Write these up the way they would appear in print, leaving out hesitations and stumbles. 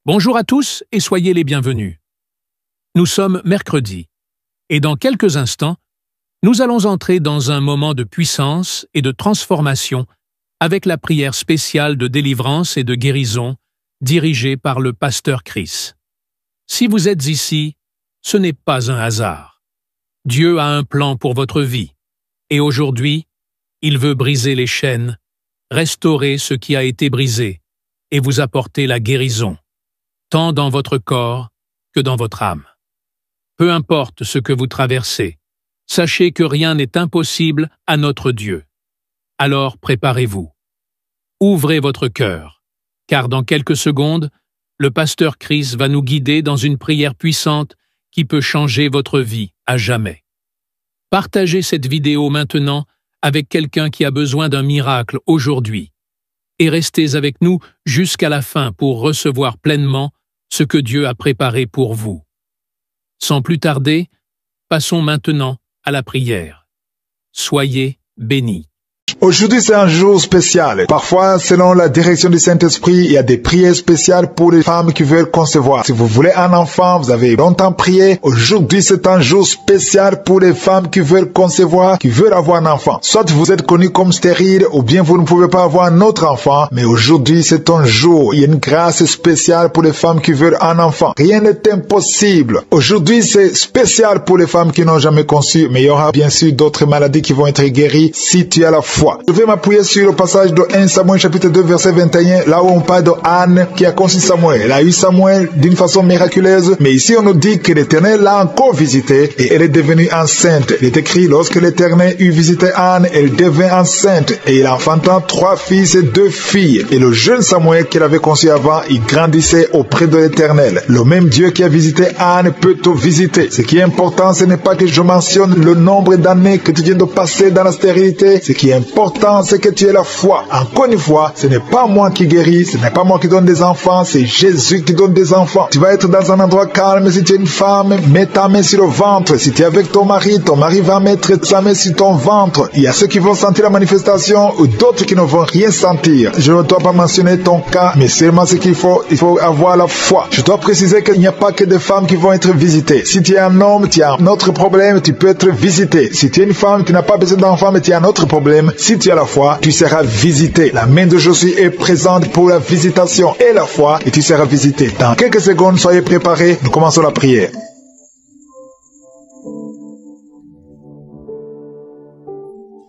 Bonjour à tous et soyez les bienvenus. Nous sommes mercredi et dans quelques instants, nous allons entrer dans un moment de puissance et de transformation avec la prière spéciale de délivrance et de guérison dirigée par le pasteur Chris. Si vous êtes ici, ce n'est pas un hasard. Dieu a un plan pour votre vie et aujourd'hui, il veut briser les chaînes, restaurer ce qui a été brisé et vous apporter la guérison, tant dans votre corps que dans votre âme. Peu importe ce que vous traversez, sachez que rien n'est impossible à notre Dieu. Alors préparez-vous. Ouvrez votre cœur, car dans quelques secondes, le pasteur Chris va nous guider dans une prière puissante qui peut changer votre vie à jamais. Partagez cette vidéo maintenant avec quelqu'un qui a besoin d'un miracle aujourd'hui et restez avec nous jusqu'à la fin pour recevoir pleinement ce que Dieu a préparé pour vous. Sans plus tarder, passons maintenant à la prière. Soyez bénis. Aujourd'hui, c'est un jour spécial. Parfois, selon la direction du Saint-Esprit, il y a des prières spéciales pour les femmes qui veulent concevoir. Si vous voulez un enfant, vous avez longtemps prié. Aujourd'hui, c'est un jour spécial pour les femmes qui veulent concevoir, qui veulent avoir un enfant. Soit vous êtes connu comme stérile, ou bien vous ne pouvez pas avoir un autre enfant. Mais aujourd'hui, c'est un jour. Il y a une grâce spéciale pour les femmes qui veulent un enfant. Rien n'est impossible. Aujourd'hui, c'est spécial pour les femmes qui n'ont jamais conçu. Mais il y aura bien sûr d'autres maladies qui vont être guéries si tu as la foi. Je vais m'appuyer sur le passage de 1 Samuel chapitre 2 verset 21, là où on parle de Anne qui a conçu Samuel. Elle a eu Samuel d'une façon miraculeuse, mais ici on nous dit que l'Éternel l'a encore visitée et elle est devenue enceinte. Il est écrit, lorsque l'Éternel eut visité Anne, elle devint enceinte et il enfanta 3 fils et 2 filles. Et le jeune Samuel qu'elle avait conçu avant, il grandissait auprès de l'Éternel. Le même Dieu qui a visité Anne peut te visiter. Ce qui est important, ce n'est pas que je mentionne le nombre d'années que tu viens de passer dans la stérilité. Ce qui est important, c'est que tu aies la foi. Encore une fois, ce n'est pas moi qui guéris, ce n'est pas moi qui donne des enfants, c'est Jésus qui donne des enfants. Tu vas être dans un endroit calme. Si tu es une femme, mets ta main sur le ventre. Si tu es avec ton mari va mettre sa main sur ton ventre. Il y a ceux qui vont sentir la manifestation ou d'autres qui ne vont rien sentir. Je ne dois pas mentionner ton cas, mais seulement ce qu'il faut avoir la foi. Je dois préciser qu'il n'y a pas que des femmes qui vont être visitées. Si tu es un homme, tu as un autre problème, tu peux être visité. Si tu es une femme, tu n'as pas besoin d'enfant, mais tu as un autre problème, si tu as la foi, tu seras visité. La main de Jésus est présente pour la visitation et la foi, et tu seras visité. Dans quelques secondes, soyez préparés, nous commençons la prière.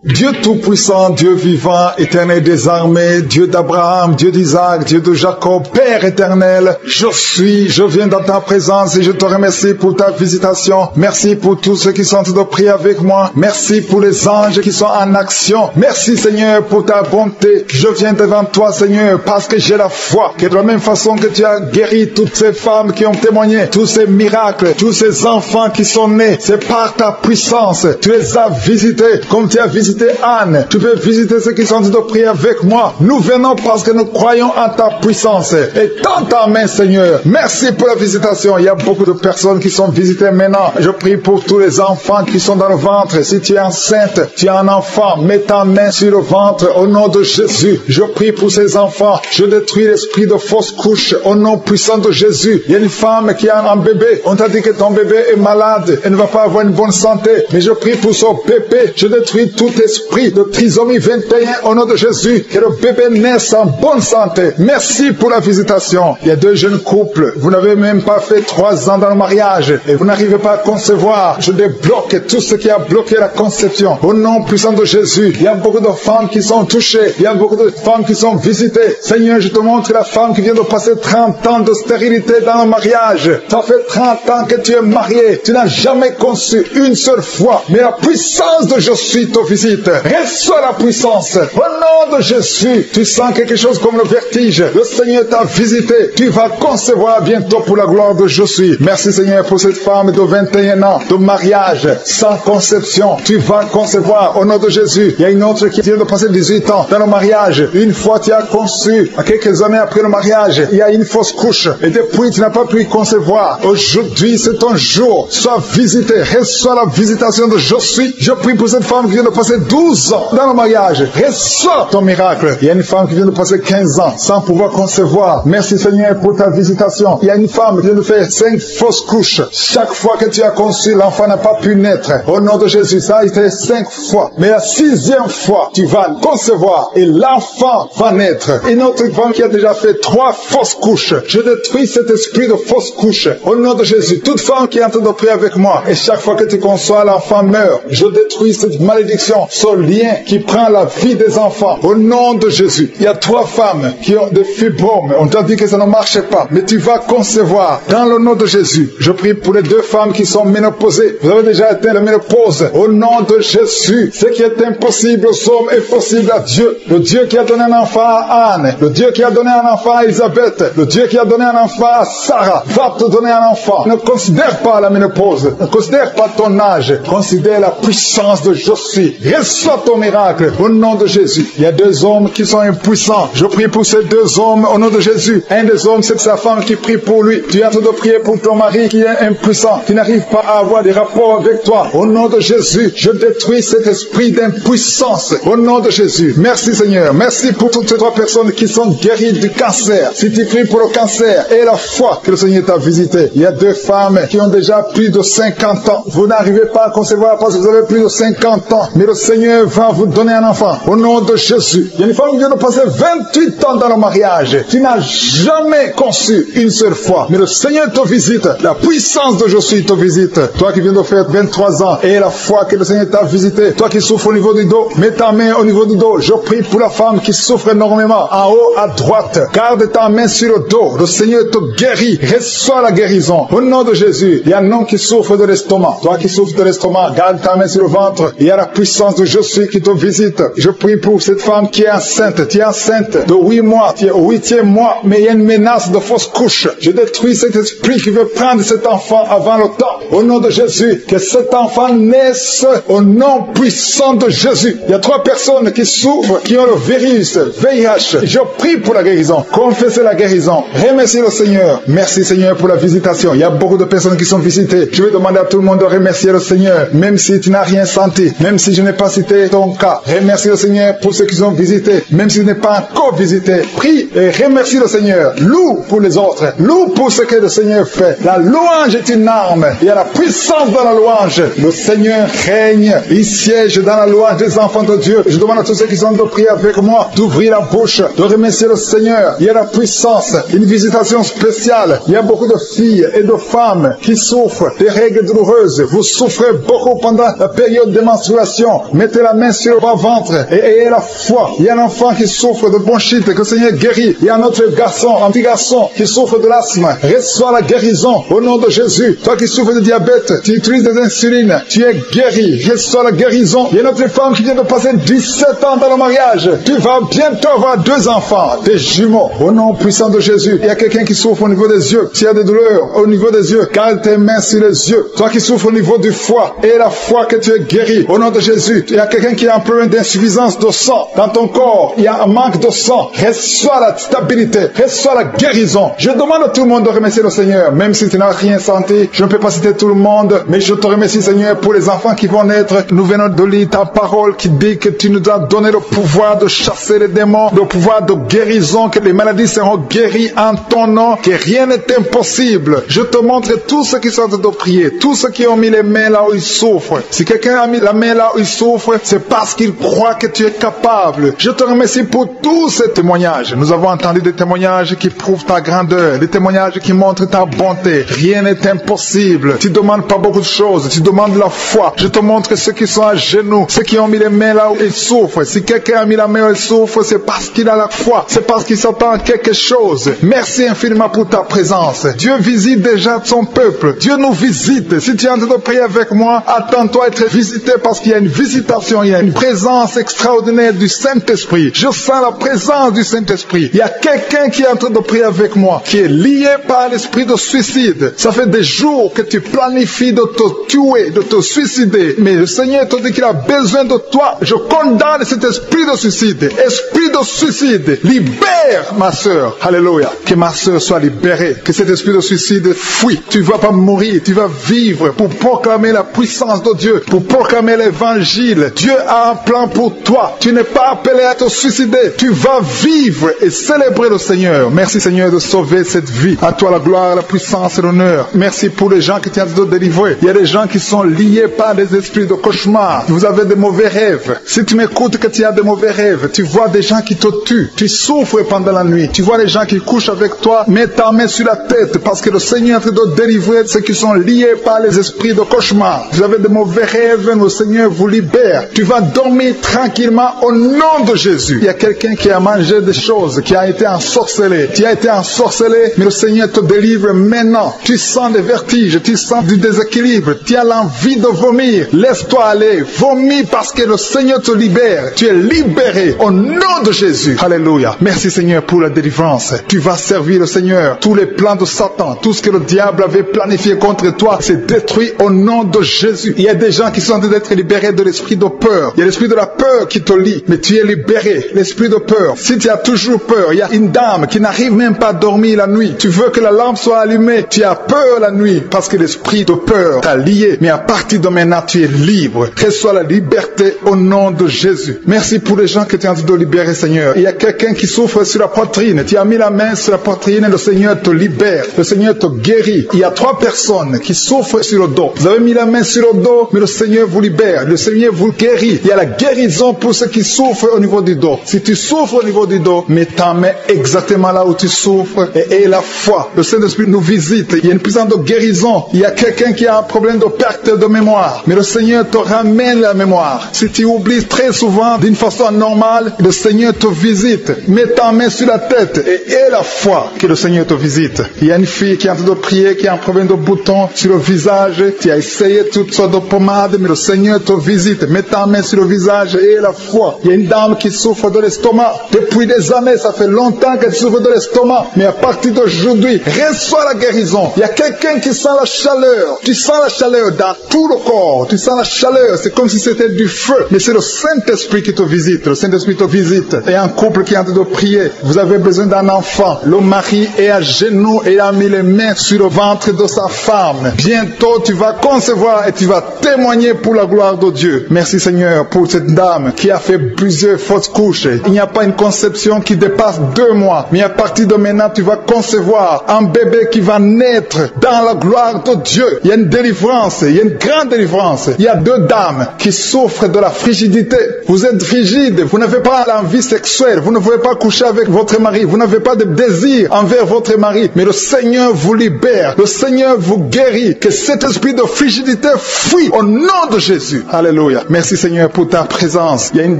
Dieu Tout-Puissant, Dieu vivant, éternel des armées, Dieu d'Abraham, Dieu d'Isaac, Dieu de Jacob, Père éternel, je viens dans ta présence et je te remercie pour ta visitation. Merci pour tous ceux qui sont de prier avec moi. Merci pour les anges qui sont en action. Merci Seigneur pour ta bonté. Je viens devant toi Seigneur parce que j'ai la foi que de la même façon que tu as guéri toutes ces femmes qui ont témoigné, tous ces miracles, tous ces enfants qui sont nés, c'est par ta puissance. Tu les as visités comme tu as visité Anne. Tu peux visiter ceux qui sont de prier avec moi. Nous venons parce que nous croyons en ta puissance. Et dans ta main, Seigneur. Merci pour la visitation. Il y a beaucoup de personnes qui sont visitées maintenant. Je prie pour tous les enfants qui sont dans le ventre. Si tu es enceinte, tu as un enfant, mets ta main sur le ventre au nom de Jésus. Je prie pour ces enfants. Je détruis l'esprit de fausse couche au nom puissant de Jésus. Il y a une femme qui a un bébé. On t'a dit que ton bébé est malade. Elle ne va pas avoir une bonne santé. Mais je prie pour son bébé. Je détruis tout esprit de trisomie 21 au nom de Jésus, que le bébé naisse en bonne santé. Merci pour la visitation. Il y a 2 jeunes couples, vous n'avez même pas fait 3 ans dans le mariage et vous n'arrivez pas à concevoir. Je débloque tout ce qui a bloqué la conception au nom puissant de Jésus. Il y a beaucoup de femmes qui sont touchées, il y a beaucoup de femmes qui sont visitées. Seigneur, je te montre la femme qui vient de passer 30 ans de stérilité dans le mariage. Ça fait 30 ans que tu es marié, tu n'as jamais conçu une seule fois, mais la puissance de Jésus te visite. Reçois la puissance. Au nom de Jésus, tu sens quelque chose comme le vertige. Le Seigneur t'a visité. Tu vas concevoir bientôt pour la gloire de Jésus. Merci Seigneur pour cette femme de 21 ans de mariage sans conception. Tu vas concevoir au nom de Jésus. Il y a une autre qui vient de passer 18 ans dans le mariage. Une fois tu as conçu, quelques années après le mariage, il y a une fausse couche. Et depuis tu n'as pas pu concevoir. Aujourd'hui c'est ton jour. Sois visité. Reçois la visitation de Jésus. Je prie pour cette femme qui vient de passer 12 ans dans le mariage. Reçois ton miracle. Il y a une femme qui vient de passer 15 ans sans pouvoir concevoir. Merci Seigneur pour ta visitation. Il y a une femme qui vient de faire 5 fausses couches. Chaque fois que tu as conçu, l'enfant n'a pas pu naître. Au nom de Jésus, ça a été 5 fois. Mais la 6e fois, tu vas concevoir et l'enfant va naître. Une autre femme qui a déjà fait 3 fausses couches. Je détruis cet esprit de fausses couches. Au nom de Jésus, toute femme qui est en train de prier avec moi, et chaque fois que tu conçois, l'enfant meurt. Je détruis cette malédiction, ce lien qui prend la vie des enfants. Au nom de Jésus, il y a 3 femmes qui ont des fibromes. On t'a dit que ça ne marchait pas, mais tu vas concevoir. Dans le nom de Jésus, je prie pour les 2 femmes qui sont ménopausées. Vous avez déjà atteint la ménopause. Au nom de Jésus, ce qui est impossible aux hommes est possible à Dieu. Le Dieu qui a donné un enfant à Anne, le Dieu qui a donné un enfant à Elisabeth, le Dieu qui a donné un enfant à Sarah, va te donner un enfant. Ne considère pas la ménopause, ne considère pas ton âge, considère la puissance de Je suis. Reçois ton miracle au nom de Jésus. Il y a 2 hommes qui sont impuissants. Je prie pour ces 2 hommes au nom de Jésus. Un des hommes, c'est sa femme qui prie pour lui. Tu es en train de prier pour ton mari qui est impuissant, qui n'arrive pas à avoir des rapports avec toi. Au nom de Jésus, je détruis cet esprit d'impuissance. Au nom de Jésus. Merci Seigneur. Merci pour toutes ces 3 personnes qui sont guéries du cancer. Si tu pries pour le cancer et la foi que le Seigneur t'a visité. Il y a 2 femmes qui ont déjà plus de 50 ans. Vous n'arrivez pas à concevoir parce que vous avez plus de 50 ans. Mais le Seigneur va vous donner un enfant. Au nom de Jésus. Il y a une femme qui vient de passer 28 ans dans le mariage. Tu n'as jamais conçu une seule fois. Mais le Seigneur te visite. La puissance de Je suis te visite. Toi qui viens de faire 23 ans et la foi que le Seigneur t'a visité. Toi qui souffres au niveau du dos, mets ta main au niveau du dos. Je prie pour la femme qui souffre énormément. En haut à droite. Garde ta main sur le dos. Le Seigneur te guérit. Reçois la guérison. Au nom de Jésus. Il y a un homme qui souffre de l'estomac. Toi qui souffres de l'estomac, garde ta main sur le ventre. Il y a la puissance de Je suis qui te visite. Je prie pour cette femme qui est enceinte. Tu es enceinte de 8 mois. Tu es au 8e mois, mais il y a une menace de fausse couche. Je détruis cet esprit qui veut prendre cet enfant avant le temps. Au nom de Jésus, que cet enfant naisse au nom puissant de Jésus. Il y a 3 personnes qui souffrent, qui ont le virus, VIH. Je prie pour la guérison. Confessez la guérison. Remerciez le Seigneur. Merci Seigneur pour la visitation. Il y a beaucoup de personnes qui sont visitées. Je vais demander à tout le monde de remercier le Seigneur, même si tu n'as rien senti, même si je n'ai pas cité ton cas. Remercie le Seigneur pour ceux qui sont visités, même si tu n'es pas encore visité. Prie et remercie le Seigneur. Loue pour les autres. Loue pour ce que le Seigneur fait. La louange est une arme. Il y a la puissance dans la louange. Le Seigneur règne. Il siège dans la louange des enfants de Dieu. Je demande à tous ceux qui sont de prier avec moi d'ouvrir la bouche, de remercier le Seigneur. Il y a la puissance, une visitation spéciale. Il y a beaucoup de filles et de femmes qui souffrent des règles douloureuses. Vous souffrez beaucoup pendant la période de menstruation. Mettez la main sur le bas-ventre et ayez la foi. Il y a un enfant qui souffre de bronchite, que le Seigneur guérit. Il y a un autre garçon, un petit garçon qui souffre de l'asthme. Reçois la guérison au nom de Jésus. Toi qui souffres de diabète, tu utilises des insulines, tu es guéri. Reçois la guérison. Il y a une autre femme qui vient de passer 17 ans dans le mariage. Tu vas bientôt avoir 2 enfants, des jumeaux. Au nom puissant de Jésus. Il y a quelqu'un qui souffre au niveau des yeux. Tu as des douleurs au niveau des yeux. Garde tes mains sur les yeux. Toi qui souffres au niveau du foie, et la foi que tu es guéri. Au nom de Jésus. Il y a quelqu'un qui a un problème d'insuffisance de sang dans ton corps. Il y a un manque de sang. Reçois la stabilité. Reçois la guérison. Je demande à tout le monde de remercier le Seigneur. Même si tu n'as rien senti, je ne peux pas citer tout le monde, mais je te remercie Seigneur pour les enfants qui vont naître. Nous venons de lire ta parole qui dit que tu nous as donné le pouvoir de chasser les démons, le pouvoir de guérison, que les maladies seront guéries en ton nom, que rien n'est impossible. Je te montre tous ceux qui sont en train de prier, tous ceux qui ont mis les mains là où ils souffrent. Si quelqu'un a mis la main là où il souffre, c'est parce qu'il croit que tu es capable. Je te remercie pour tous ces témoignages. Nous avons entendu des témoignages qui prouvent ta grandeur, des témoignages qui montrent ta bonté. Rien n'est impossible. Tu demandes pas beaucoup de choses, tu demandes la foi. Je te montre ceux qui sont à genoux, ceux qui ont mis les mains là où ils souffrent. Si quelqu'un a mis la main où il souffre, c'est parce qu'il a la foi, c'est parce qu'il s'attend à quelque chose. Merci infiniment pour ta présence. Dieu visite déjà son peuple. Dieu nous visite. Si tu es en train de prier avec moi, attends-toi à être visité parce qu'il y a une visitation, il y a une présence extraordinaire du Saint-Esprit. Je sens la présence du Saint-Esprit. Il y a quelqu'un qui est en train de prier avec moi, qui est lié par l'esprit de suicide. Ça fait des jours que tu planifies de te tuer, de te suicider. Mais le Seigneur te dit qu'il a besoin de toi. Je condamne cet esprit de suicide. Esprit de suicide, libère ma sœur. Alléluia. Que ma sœur soit libérée. Que cet esprit de suicide fuit. Tu ne vas pas mourir. Tu vas vivre pour proclamer la puissance de Dieu, pour proclamer l'évangile fragile. Dieu a un plan pour toi. Tu n'es pas appelé à te suicider. Tu vas vivre et célébrer le Seigneur. Merci Seigneur de sauver cette vie. À toi la gloire, la puissance et l'honneur. Merci pour les gens qui tiennent de délivrer. Il y a des gens qui sont liés par des esprits de cauchemar. Vous avez des mauvais rêves. Si tu m'écoutes que tu as des mauvais rêves, tu vois des gens qui te tuent. Tu souffres pendant la nuit. Tu vois les gens qui couchent avec toi. Mets ta main sur la tête parce que le Seigneur est en train de délivrer ceux qui sont liés par les esprits de cauchemar. Vous avez des mauvais rêves, le Seigneur vous libère. Tu vas dormir tranquillement au nom de Jésus. Il y a quelqu'un qui a mangé des choses, qui a été ensorcelé. Tu as été ensorcelé, mais le Seigneur te délivre maintenant. Tu sens des vertiges, tu sens du déséquilibre, tu as l'envie de vomir. Laisse-toi aller, vomis parce que le Seigneur te libère. Tu es libéré au nom de Jésus. Alléluia. Merci Seigneur pour la délivrance. Tu vas servir le Seigneur. Tous les plans de Satan, tout ce que le diable avait planifié contre toi, c'est détruit au nom de Jésus. Il y a des gens qui sont en train d'être libérés de l'esprit de peur. Il y a l'esprit de la peur qui te lie, mais tu es libéré. L'esprit de peur. Si tu as toujours peur, il y a une dame qui n'arrive même pas à dormir la nuit. Tu veux que la lampe soit allumée. Tu as peur la nuit parce que l'esprit de peur t'a lié. Mais à partir de maintenant, tu es libre. Reçois la liberté au nom de Jésus. Merci pour les gens que tu es en train de libérer, Seigneur. Il y a quelqu'un qui souffre sur la poitrine. Tu as mis la main sur la poitrine et le Seigneur te libère. Le Seigneur te guérit. Il y a 3 personnes qui souffrent sur le dos. Vous avez mis la main sur le dos, mais le Seigneur vous libère. Le Seigneur vous guérit. Il y a la guérison pour ceux qui souffrent au niveau du dos. Si tu souffres au niveau du dos, mets ta main exactement là où tu souffres et aie la foi. Le Saint-Esprit nous visite. Il y a une puissance de guérison. Il y a quelqu'un qui a un problème de perte de mémoire, mais le Seigneur te ramène la mémoire. Si tu oublies très souvent d'une façon normale, le Seigneur te visite. Mets ta main sur la tête et aie la foi que le Seigneur te visite. Il y a une fille qui est en train de prier, qui a un problème de bouton sur le visage. Tu as essayé toutes sortes de pommades, mais le Seigneur te visite. Mets ta main sur le visage et aie la foi. Il y a une dame qui souffre de l'estomac. Depuis des années, ça fait longtemps qu'elle souffre de l'estomac, mais à partir d'aujourd'hui, reçois la guérison. Il y a quelqu'un qui sent la chaleur. Tu sens la chaleur dans tout le corps. Tu sens la chaleur. C'est comme si c'était du feu. Mais c'est le Saint-Esprit qui te visite. Le Saint-Esprit te visite. Il y a un couple qui est en train de prier. Vous avez besoin d'un enfant. Le mari est à genoux et a mis les mains sur le ventre de sa femme. Bientôt, tu vas concevoir et tu vas témoigner pour la gloire de Dieu. Merci Seigneur pour cette dame qui a fait plusieurs fausses couches. Il n'y a pas une conception qui dépasse 2 mois. Mais à partir de maintenant, tu vas concevoir un bébé qui va naître dans la gloire de Dieu. Il y a une délivrance. Il y a une grande délivrance. Il y a 2 dames qui souffrent de la frigidité. Vous êtes frigide. Vous n'avez pas l'envie sexuelle. Vous ne pouvez pas coucher avec votre mari. Vous n'avez pas de désir envers votre mari. Mais le Seigneur vous libère. Le Seigneur vous guérit. Que cet esprit de frigidité fuit au nom de Jésus. Alléluia. Merci Seigneur pour ta présence. Il y a une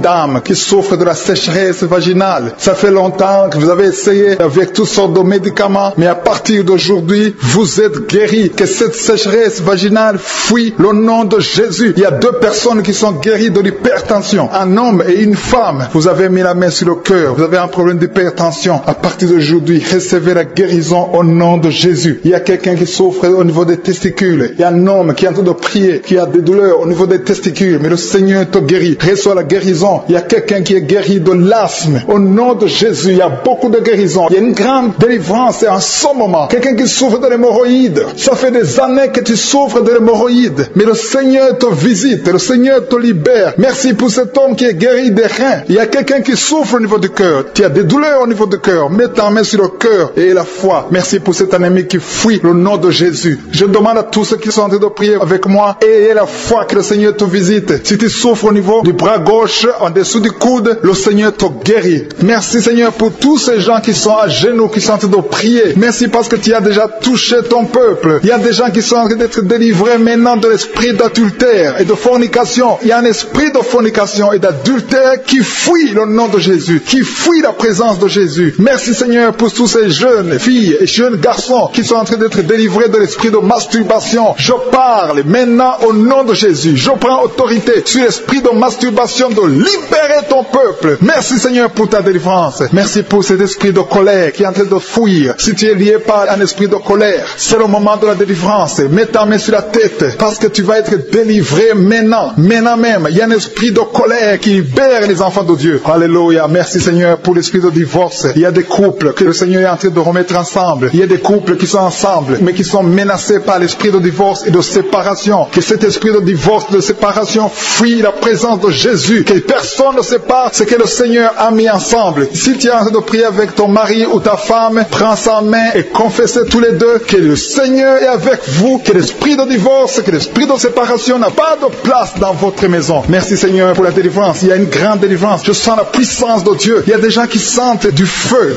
dame qui souffre de la sécheresse vaginale. Ça fait longtemps que vous avez essayé avec toutes sortes de médicaments. Mais à partir d'aujourd'hui, vous êtes guéris. Que cette sécheresse vaginale fuit le nom de Jésus. Il y a 2 personnes qui sont guéries de l'hypertension. Un homme et une femme. Vous avez mis la main sur le cœur. Vous avez un problème d'hypertension. À partir d'aujourd'hui, recevez la guérison au nom de Jésus. Il y a quelqu'un qui souffre au niveau des testicules. Il y a un homme qui est en train de prier, qui a des douleurs au niveau des testicules. Mais le Seigneur te guérit. Reçois la guérison. Il y a quelqu'un qui est guéri de l'asthme. Au nom de Jésus, il y a beaucoup de guérison. Il y a une grande délivrance en ce moment. Quelqu'un qui souffre de l'hémorroïde. Ça fait des années que tu souffres de l'hémorroïde. Mais le Seigneur te visite. Le Seigneur te libère. Merci pour cet homme qui est guéri des reins. Il y a quelqu'un qui souffre au niveau du cœur. Tu as des douleurs au niveau du cœur. Mets ta main sur le cœur et la foi. Merci pour cet ennemi qui fuit le nom de Jésus. Je demande à tous ceux qui sont en train de prier avec moi, ayez la foi que le Seigneur te visite. Si tu souffres au niveau du bras gauche, en dessous du coude, le Seigneur te guérit. Merci Seigneur pour tous ces gens qui sont à genoux, qui sont en train de prier. Merci parce que tu as déjà touché ton peuple. Il y a des gens qui sont en train d'être délivrés maintenant de l'esprit d'adultère et de fornication. Il y a un esprit de fornication et d'adultère qui fuit le nom de Jésus, qui fuit la présence de Jésus. Merci Seigneur pour tous ces jeunes filles et jeunes garçons qui sont en train d'être délivrés de l'esprit de masturbation. Je parle maintenant au nom de Jésus. Je prends autorité sur l'esprit de masturbation de libérer ton peuple. Merci Seigneur pour ta délivrance. Merci pour cet esprit de colère qui est en train de fuir. Si tu es lié par un esprit de colère, c'est le moment de la délivrance. Mets ta main sur la tête parce que tu vas être délivré maintenant. Maintenant même, il y a un esprit de colère qui libère les enfants de Dieu. Alléluia. Merci Seigneur pour l'esprit de divorce. Il y a des couples que le Seigneur est en train de remettre ensemble. Il y a des couples qui sont ensemble mais qui sont menacés par l'esprit de divorce et de séparation. Que cet esprit de divorce, de séparation fuit la présence de Jésus, que personne ne sait pas ce que le Seigneur a mis ensemble. Si tu es en train de prier avec ton mari ou ta femme, prends sa main et confessez tous les deux que le Seigneur est avec vous, que l'esprit de divorce, que l'esprit de séparation n'a pas de place dans votre maison. Merci Seigneur pour la délivrance. Il y a une grande délivrance. Je sens la puissance de Dieu. Il y a des gens qui sentent du feu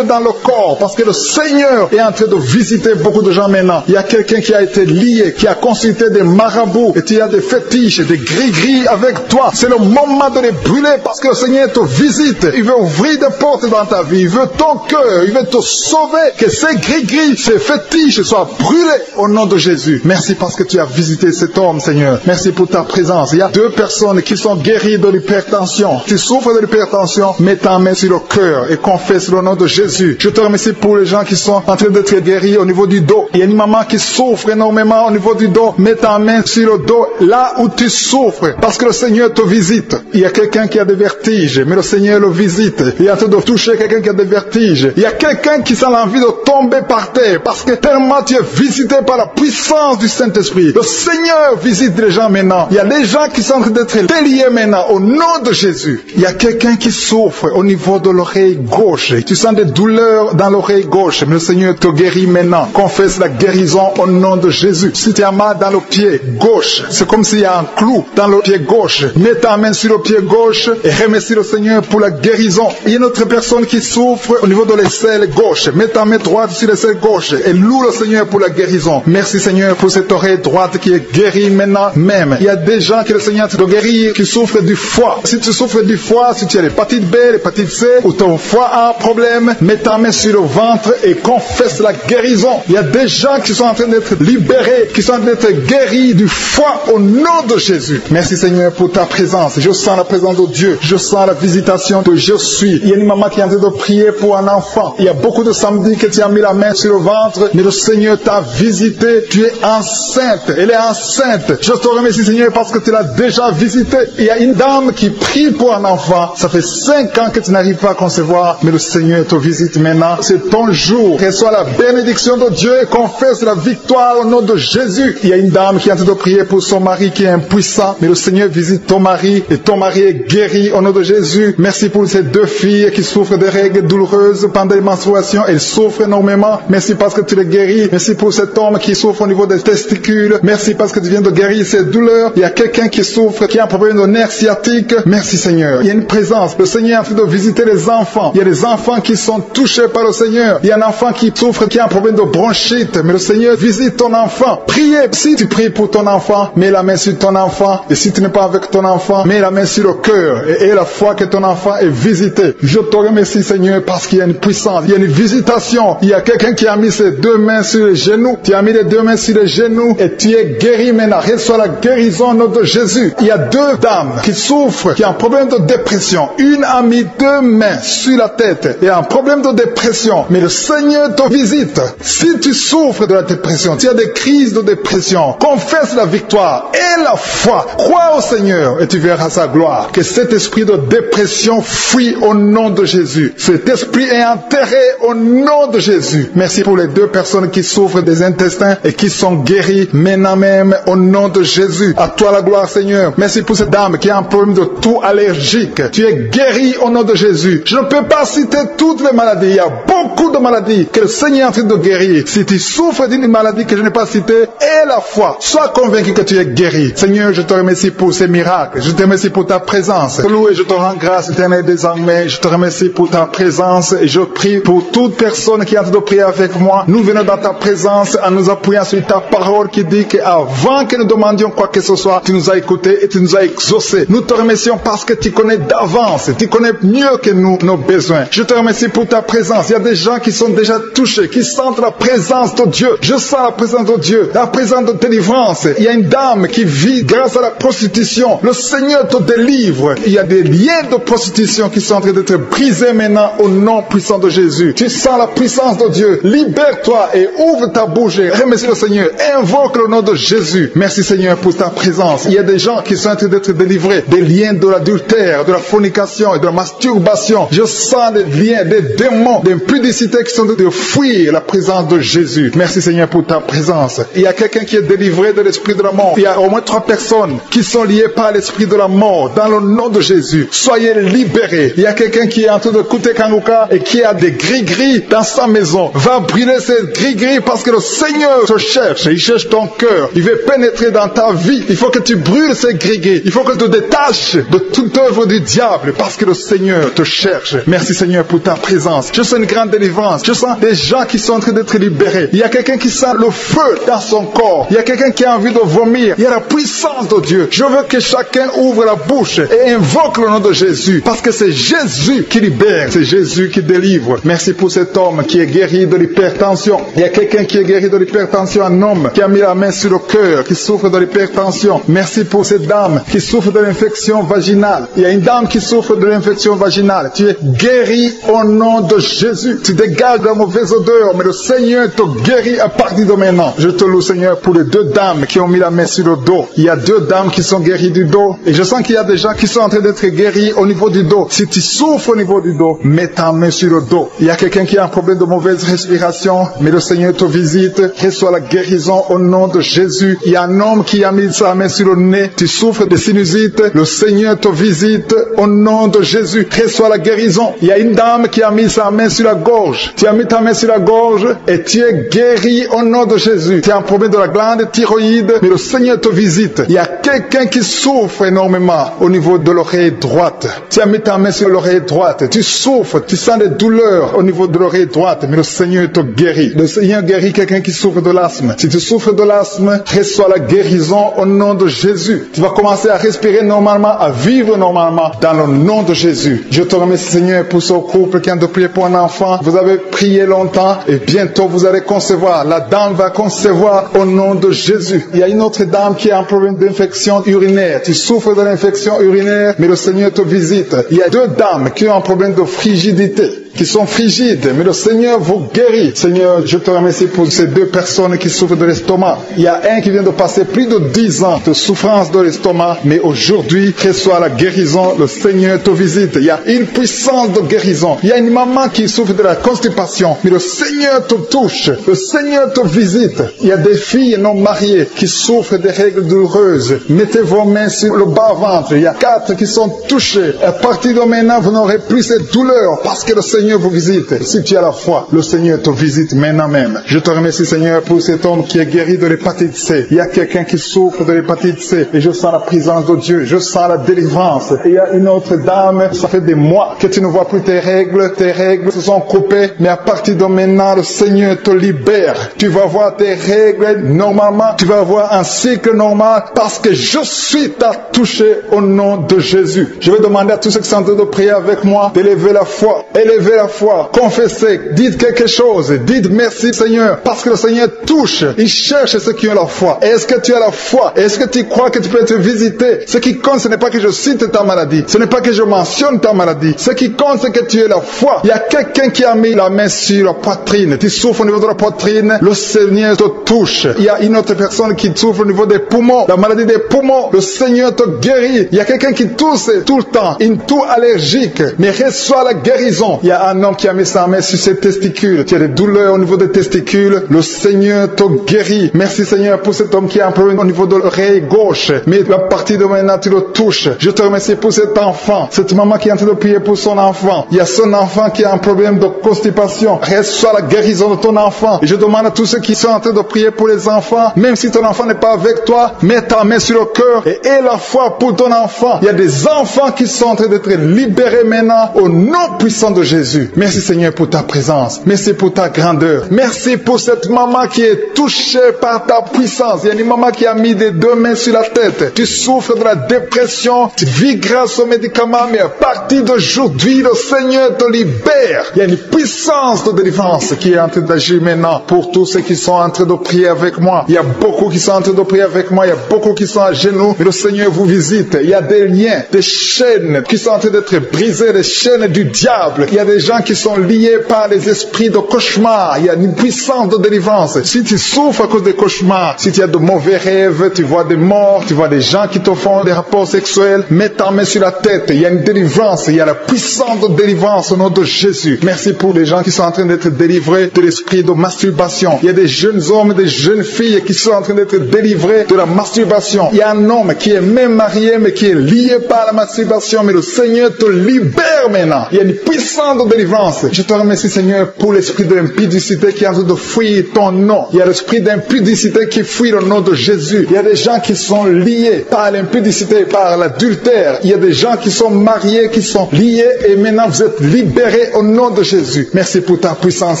dans le corps, parce que le Seigneur est en train de visiter beaucoup de gens maintenant. Il y a quelqu'un qui a été lié, qui a consulté des marabouts, et tu as des fétiches, des gris-gris avec toi. C'est le moment de les brûler, parce que le Seigneur te visite. Il veut ouvrir des portes dans ta vie. Il veut ton cœur. Il veut te sauver. Que ces gris-gris, ces fétiches soient brûlés au nom de Jésus. Merci parce que tu as visité cet homme, Seigneur. Merci pour ta présence. Il y a 2 personnes qui sont guéries de l'hypertension. Tu souffres de l'hypertension, mets ta main sur le cœur et confesse le nom de Jésus. Je te remercie pour les gens qui sont en train d'être guéris au niveau du dos. Il y a une maman qui souffre énormément au niveau du dos. Mets ta main sur le dos, là où tu souffres, parce que le Seigneur te visite. Il y a quelqu'un qui a des vertiges, mais le Seigneur le visite. Il est en train de toucher quelqu'un qui a des vertiges. Il y a quelqu'un qui sent l'envie de tomber par terre, parce que tellement tu es visité par la puissance du Saint-Esprit. Le Seigneur visite les gens maintenant. Il y a des gens qui sont en train d'être déliés maintenant au nom de Jésus. Il y a quelqu'un qui souffre au niveau de l'oreille gauche. Tu sens des douleurs dans l'oreille gauche, mais le Seigneur te guérit maintenant. Confesse la guérison au nom de Jésus. Si tu as mal dans le pied gauche, c'est comme s'il y a un clou dans le pied gauche. Mets ta main sur le pied gauche et remercie le Seigneur pour la guérison. Il y a une autre personne qui souffre au niveau de l'aisselle gauche. Mets ta main droite sur l'aisselle gauche et loue le Seigneur pour la guérison. Merci Seigneur pour cette oreille droite qui est guérie maintenant même. Il y a des gens que le Seigneur te guérit qui souffrent du foie. Si tu souffres du foie, si tu as l'hépatite B, l'hépatite C, ou ton foie a un problème, mets ta main sur le ventre et confesse la guérison. Il y a des gens qui sont en train d'être libérés, qui sont en train d'être guéris du foie au nom de Jésus. Merci Seigneur pour ta présence. Je sens la présence de Dieu. Je sens la visitation de je suis. Il y a une maman qui est en train de prier pour un enfant. Il y a beaucoup de samedis que tu as mis la main sur le ventre, mais le Seigneur t'a visité. Tu es enceinte. Elle est enceinte. Je te remercie Seigneur parce que tu l'as déjà visité. Il y a une dame qui prie pour un enfant. Ça fait 5 ans que tu n'arrives pas à concevoir, mais le Seigneur te visite maintenant. C'est ton jour. Reçois la bénédiction de Dieu et confesse la victoire au nom de Jésus. Il y a une dame qui est en train de prier pour son mari qui est impuissant, mais le Seigneur visite ton mari et ton mari est guéri au nom de Jésus. Merci pour ces 2 filles qui souffrent de règles douloureuses pendant les menstruations. Elles souffrent énormément. Merci parce que tu les guéris. Merci pour cet homme qui souffre au niveau des testicules. Merci parce que tu viens de guérir ces douleurs. Il y a quelqu'un qui souffre, qui a un problème de nerf sciatique. Merci Seigneur. Il y a une présence. Le Seigneur est en train de visiter les enfants. Il y a des enfants qui sont touchés par le Seigneur. Il y a un enfant qui souffre, qui a un problème de bronchite. Mais le Seigneur visite ton enfant. Priez. Si tu pries pour ton enfant, mets la main sur ton enfant. Et si tu n'es pas avec ton enfant, mets la main sur le cœur. Et la foi que ton enfant est visité. Je te remercie Seigneur parce qu'il y a une puissance. Il y a une visitation. Il y a quelqu'un qui a mis ses 2 mains sur les genoux. Tu as mis les 2 mains sur les genoux et tu es guéri maintenant. Reçois la guérison au nom de Jésus. Il y a 2 dames qui souffrent, qui ont un problème de dépression. Une a mis 2 mains sur la tête et a un problème de dépression. Mais le Seigneur te visite. Si tu souffres de la dépression, tu as des crises de dépression, confesse la victoire et la foi. Crois au Seigneur et tu verras sa gloire. Que cet esprit de dépression fuit au nom de Jésus. Cet esprit est enterré au nom de Jésus. Merci pour les 2 personnes qui souffrent des intestins et qui sont guéries maintenant même au nom de Jésus. À toi la gloire Seigneur. Merci pour cette dame qui a un problème de toux allergique. Tu es guéri au nom de Jésus. Je ne peux pas citer toutes les maladies. Il y a beaucoup de maladies que le Seigneur est en train de guérir. Si tu souffres d'une maladie que je n'ai pas citée, aie la foi. Sois convaincu que tu es guéri. Seigneur, je te remercie pour ces miracles. Je te remercie pour ta présence. Loué, je te rends grâce éternelle désormais. Je te remercie pour ta présence et je prie pour toute personne qui est en train de prier avec moi. Nous venons dans ta présence en nous appuyant sur ta parole qui dit qu'avant que nous demandions quoi que ce soit, tu nous as écoutés et tu nous as exaucés. Nous te remercions parce que tu connais d'avance. Tu connais mieux que nous nos besoins. Je te remercie pour ta présence. Il y a des gens qui sont déjà touchés, qui sentent la présence de Dieu. Je sens la présence de Dieu, la présence de délivrance. Il y a une dame qui vit grâce à la prostitution. Le Seigneur te délivre. Il y a des liens de prostitution qui sont en train d'être brisés maintenant au nom puissant de Jésus. Tu sens la puissance de Dieu. Libère-toi et ouvre ta bouche. Remercie le Seigneur. Invoque le nom de Jésus. Merci Seigneur pour ta présence. Il y a des gens qui sont en train d'être délivrés des liens de l'adultère, de la fornication et de la masturbation. Je sens des liens, des démons, des impudicités qui sont en train de fuir la présence de Jésus. Merci Seigneur pour ta présence. Il y a quelqu'un qui est délivré de l'esprit de la mort. Il y a au moins 3 personnes qui sont liés par l'esprit de la mort, dans le nom de Jésus, soyez libérés. Il y a quelqu'un qui est en train de écouter Kanguka et qui a des gris-gris dans sa maison. Va brûler ces gris-gris parce que le Seigneur te cherche. Il cherche ton cœur. Il veut pénétrer dans ta vie. Il faut que tu brûles ces gris-gris. Il faut que tu te détaches de toute œuvre du diable parce que le Seigneur te cherche. Merci Seigneur pour ta présence. Je sens une grande délivrance. Je sens des gens qui sont en train d'être libérés. Il y a quelqu'un qui sent le feu dans son corps. Il y a quelqu'un qui a envie de vomir. Il y a la puissance de Dieu. Je veux que chacun ouvre la bouche et invoque le nom de Jésus parce que c'est Jésus qui libère. C'est Jésus qui délivre. Merci pour cet homme qui est guéri de l'hypertension. Il y a quelqu'un qui est guéri de l'hypertension, un homme qui a mis la main sur le cœur, qui souffre de l'hypertension. Merci pour cette dame qui souffre de l'infection vaginale. Il y a une dame qui souffre de l'infection vaginale. Tu es guéri au nom de Jésus. Tu dégages la mauvaise odeur, mais le Seigneur te guérit à partir de maintenant. Je te loue Seigneur pour les deux dames qui ont mis la main sur le dos. Il y a deux dames qui sont guéries du dos et je sens qu'il y a des gens qui sont en train d'être guéris au niveau du dos. Si tu souffres au niveau du dos, mets ta main sur le dos. Il y a quelqu'un qui a un problème de mauvaise respiration, mais le Seigneur te visite. Reçois la guérison au nom de Jésus. Il y a un homme qui a mis sa main sur le nez. Tu souffres de sinusite. Le Seigneur te visite au nom de Jésus. Reçois la guérison. Il y a une dame qui a mis sa main sur la gorge. Tu as mis ta main sur la gorge et tu es guéri au nom de Jésus. Tu as un problème de la glande thyroïde, mais le Seigneur te visite. Il y a quelqu'un qui souffre énormément au niveau de l'oreille droite. Tu as mis ta main sur l'oreille droite. Tu souffres, tu sens des douleurs au niveau de l'oreille droite, mais le Seigneur te guérit. Le Seigneur guérit quelqu'un qui souffre de l'asthme. Si tu souffres de l'asthme, reçois la guérison au nom de Jésus. Tu vas commencer à respirer normalement, à vivre normalement dans le nom de Jésus. Je te remercie Seigneur pour ce couple qui a de prier pour un enfant. Vous avez prié longtemps et bientôt vous allez concevoir. La dame va concevoir au nom de Jésus. Il y a une autre dame qui a un problème d'infection urinaire. Tu souffres de l'infection urinaire, mais le Seigneur te visite. Il y a deux dames qui ont un problème de frigidité, qui sont frigides, mais le Seigneur vous guérit. Seigneur, je te remercie pour ces deux personnes qui souffrent de l'estomac. Il y a un qui vient de passer plus de 10 ans de souffrance de l'estomac, mais aujourd'hui, reçoit la guérison, le Seigneur te visite. Il y a une puissance de guérison. Il y a une maman qui souffre de la constipation, mais le Seigneur te touche, le Seigneur te visite. Il y a des filles non mariées qui souffrent des règles douloureuses. Mettez vos mains sur le bas-ventre. Il y a 4 qui sont touchés. À partir de maintenant, vous n'aurez plus cette douleur parce que le Seigneur vous visite. Si tu as la foi, le Seigneur te visite maintenant même. Je te remercie Seigneur pour cet homme qui est guéri de l'hépatite C. Il y a quelqu'un qui souffre de l'hépatite C et je sens la présence de Dieu. Je sens la délivrance. Et il y a une autre dame, ça fait des mois que tu ne vois plus tes règles se sont coupées, mais à partir de maintenant, le Seigneur te libère. Tu vas voir tes règles normalement, tu vas avoir un cycle normal parce que je suis touché au nom de Jésus. Je vais demander à tous ceux qui sont en train de prier avec moi d'élever la foi. Élevez la foi, confessez, dites quelque chose, dites merci Seigneur, parce que le Seigneur touche, il cherche ceux qui ont la foi. Est-ce que tu as la foi? Est-ce que tu crois que tu peux être visité? Ce qui compte, ce n'est pas que je cite ta maladie, ce n'est pas que je mentionne ta maladie, ce qui compte, c'est que tu aies la foi. Il y a quelqu'un qui a mis la main sur la poitrine, tu souffres au niveau de la poitrine, le Seigneur te touche. Il y a une autre personne qui souffre au niveau des poumons, la maladie des poumons, le Seigneur te guérit. Il y a quelqu'un qui tousse tout le temps, une toux allergique, mais reçoit la guérison. Il y a un homme qui a mis sa main sur ses testicules. Tu as des douleurs au niveau des testicules. Le Seigneur te guérit. Merci Seigneur pour cet homme qui a un problème au niveau de l'oreille gauche. Mais à partir de maintenant, tu le touches. Je te remercie pour cet enfant. Cette maman qui est en train de prier pour son enfant. Il y a son enfant qui a un problème de constipation. Reçois la guérison de ton enfant. Et je demande à tous ceux qui sont en train de prier pour les enfants, même si ton enfant n'est pas avec toi, mets ta main sur le cœur et aie la foi pour ton enfant. Il y a des enfants qui sont en train d'être libérés maintenant au nom puissant de Jésus. Merci Seigneur pour ta présence. Merci pour ta grandeur. Merci pour cette maman qui est touchée par ta puissance. Il y a une maman qui a mis des deux mains sur la tête. Tu souffres de la dépression. Tu vis grâce aux médicaments, mais à partir d'aujourd'hui, le Seigneur te libère. Il y a une puissance de délivrance qui est en train d'agir maintenant pour tous ceux qui sont en train de prier avec moi. Il y a beaucoup qui sont en train de prier avec moi. Il y a beaucoup qui sont à genoux. Mais le Seigneur vous visite. Il y a des liens, des chaînes qui sont en train d'être brisées, des chaînes du diable. Il y a des des gens qui sont liés par les esprits de cauchemar. Il y a une puissance de délivrance. Si tu souffres à cause des cauchemars, si tu as de mauvais rêves, tu vois des morts, tu vois des gens qui te font des rapports sexuels, mets ta main sur la tête. Il y a une délivrance. Il y a la puissance de délivrance au nom de Jésus. Merci pour les gens qui sont en train d'être délivrés de l'esprit de masturbation. Il y a des jeunes hommes, des jeunes filles qui sont en train d'être délivrés de la masturbation. Il y a un homme qui est même marié, mais qui est lié par la masturbation, mais le Seigneur te libère maintenant. Il y a une puissance de délivrance. Je te remercie, Seigneur, pour l'esprit de l'impudicité qui est en train de fuir ton nom. Il y a l'esprit d'impudicité qui fuit le nom de Jésus. Il y a des gens qui sont liés par l'impudicité, par l'adultère. Il y a des gens qui sont mariés, qui sont liés, et maintenant vous êtes libérés au nom de Jésus. Merci pour ta puissance,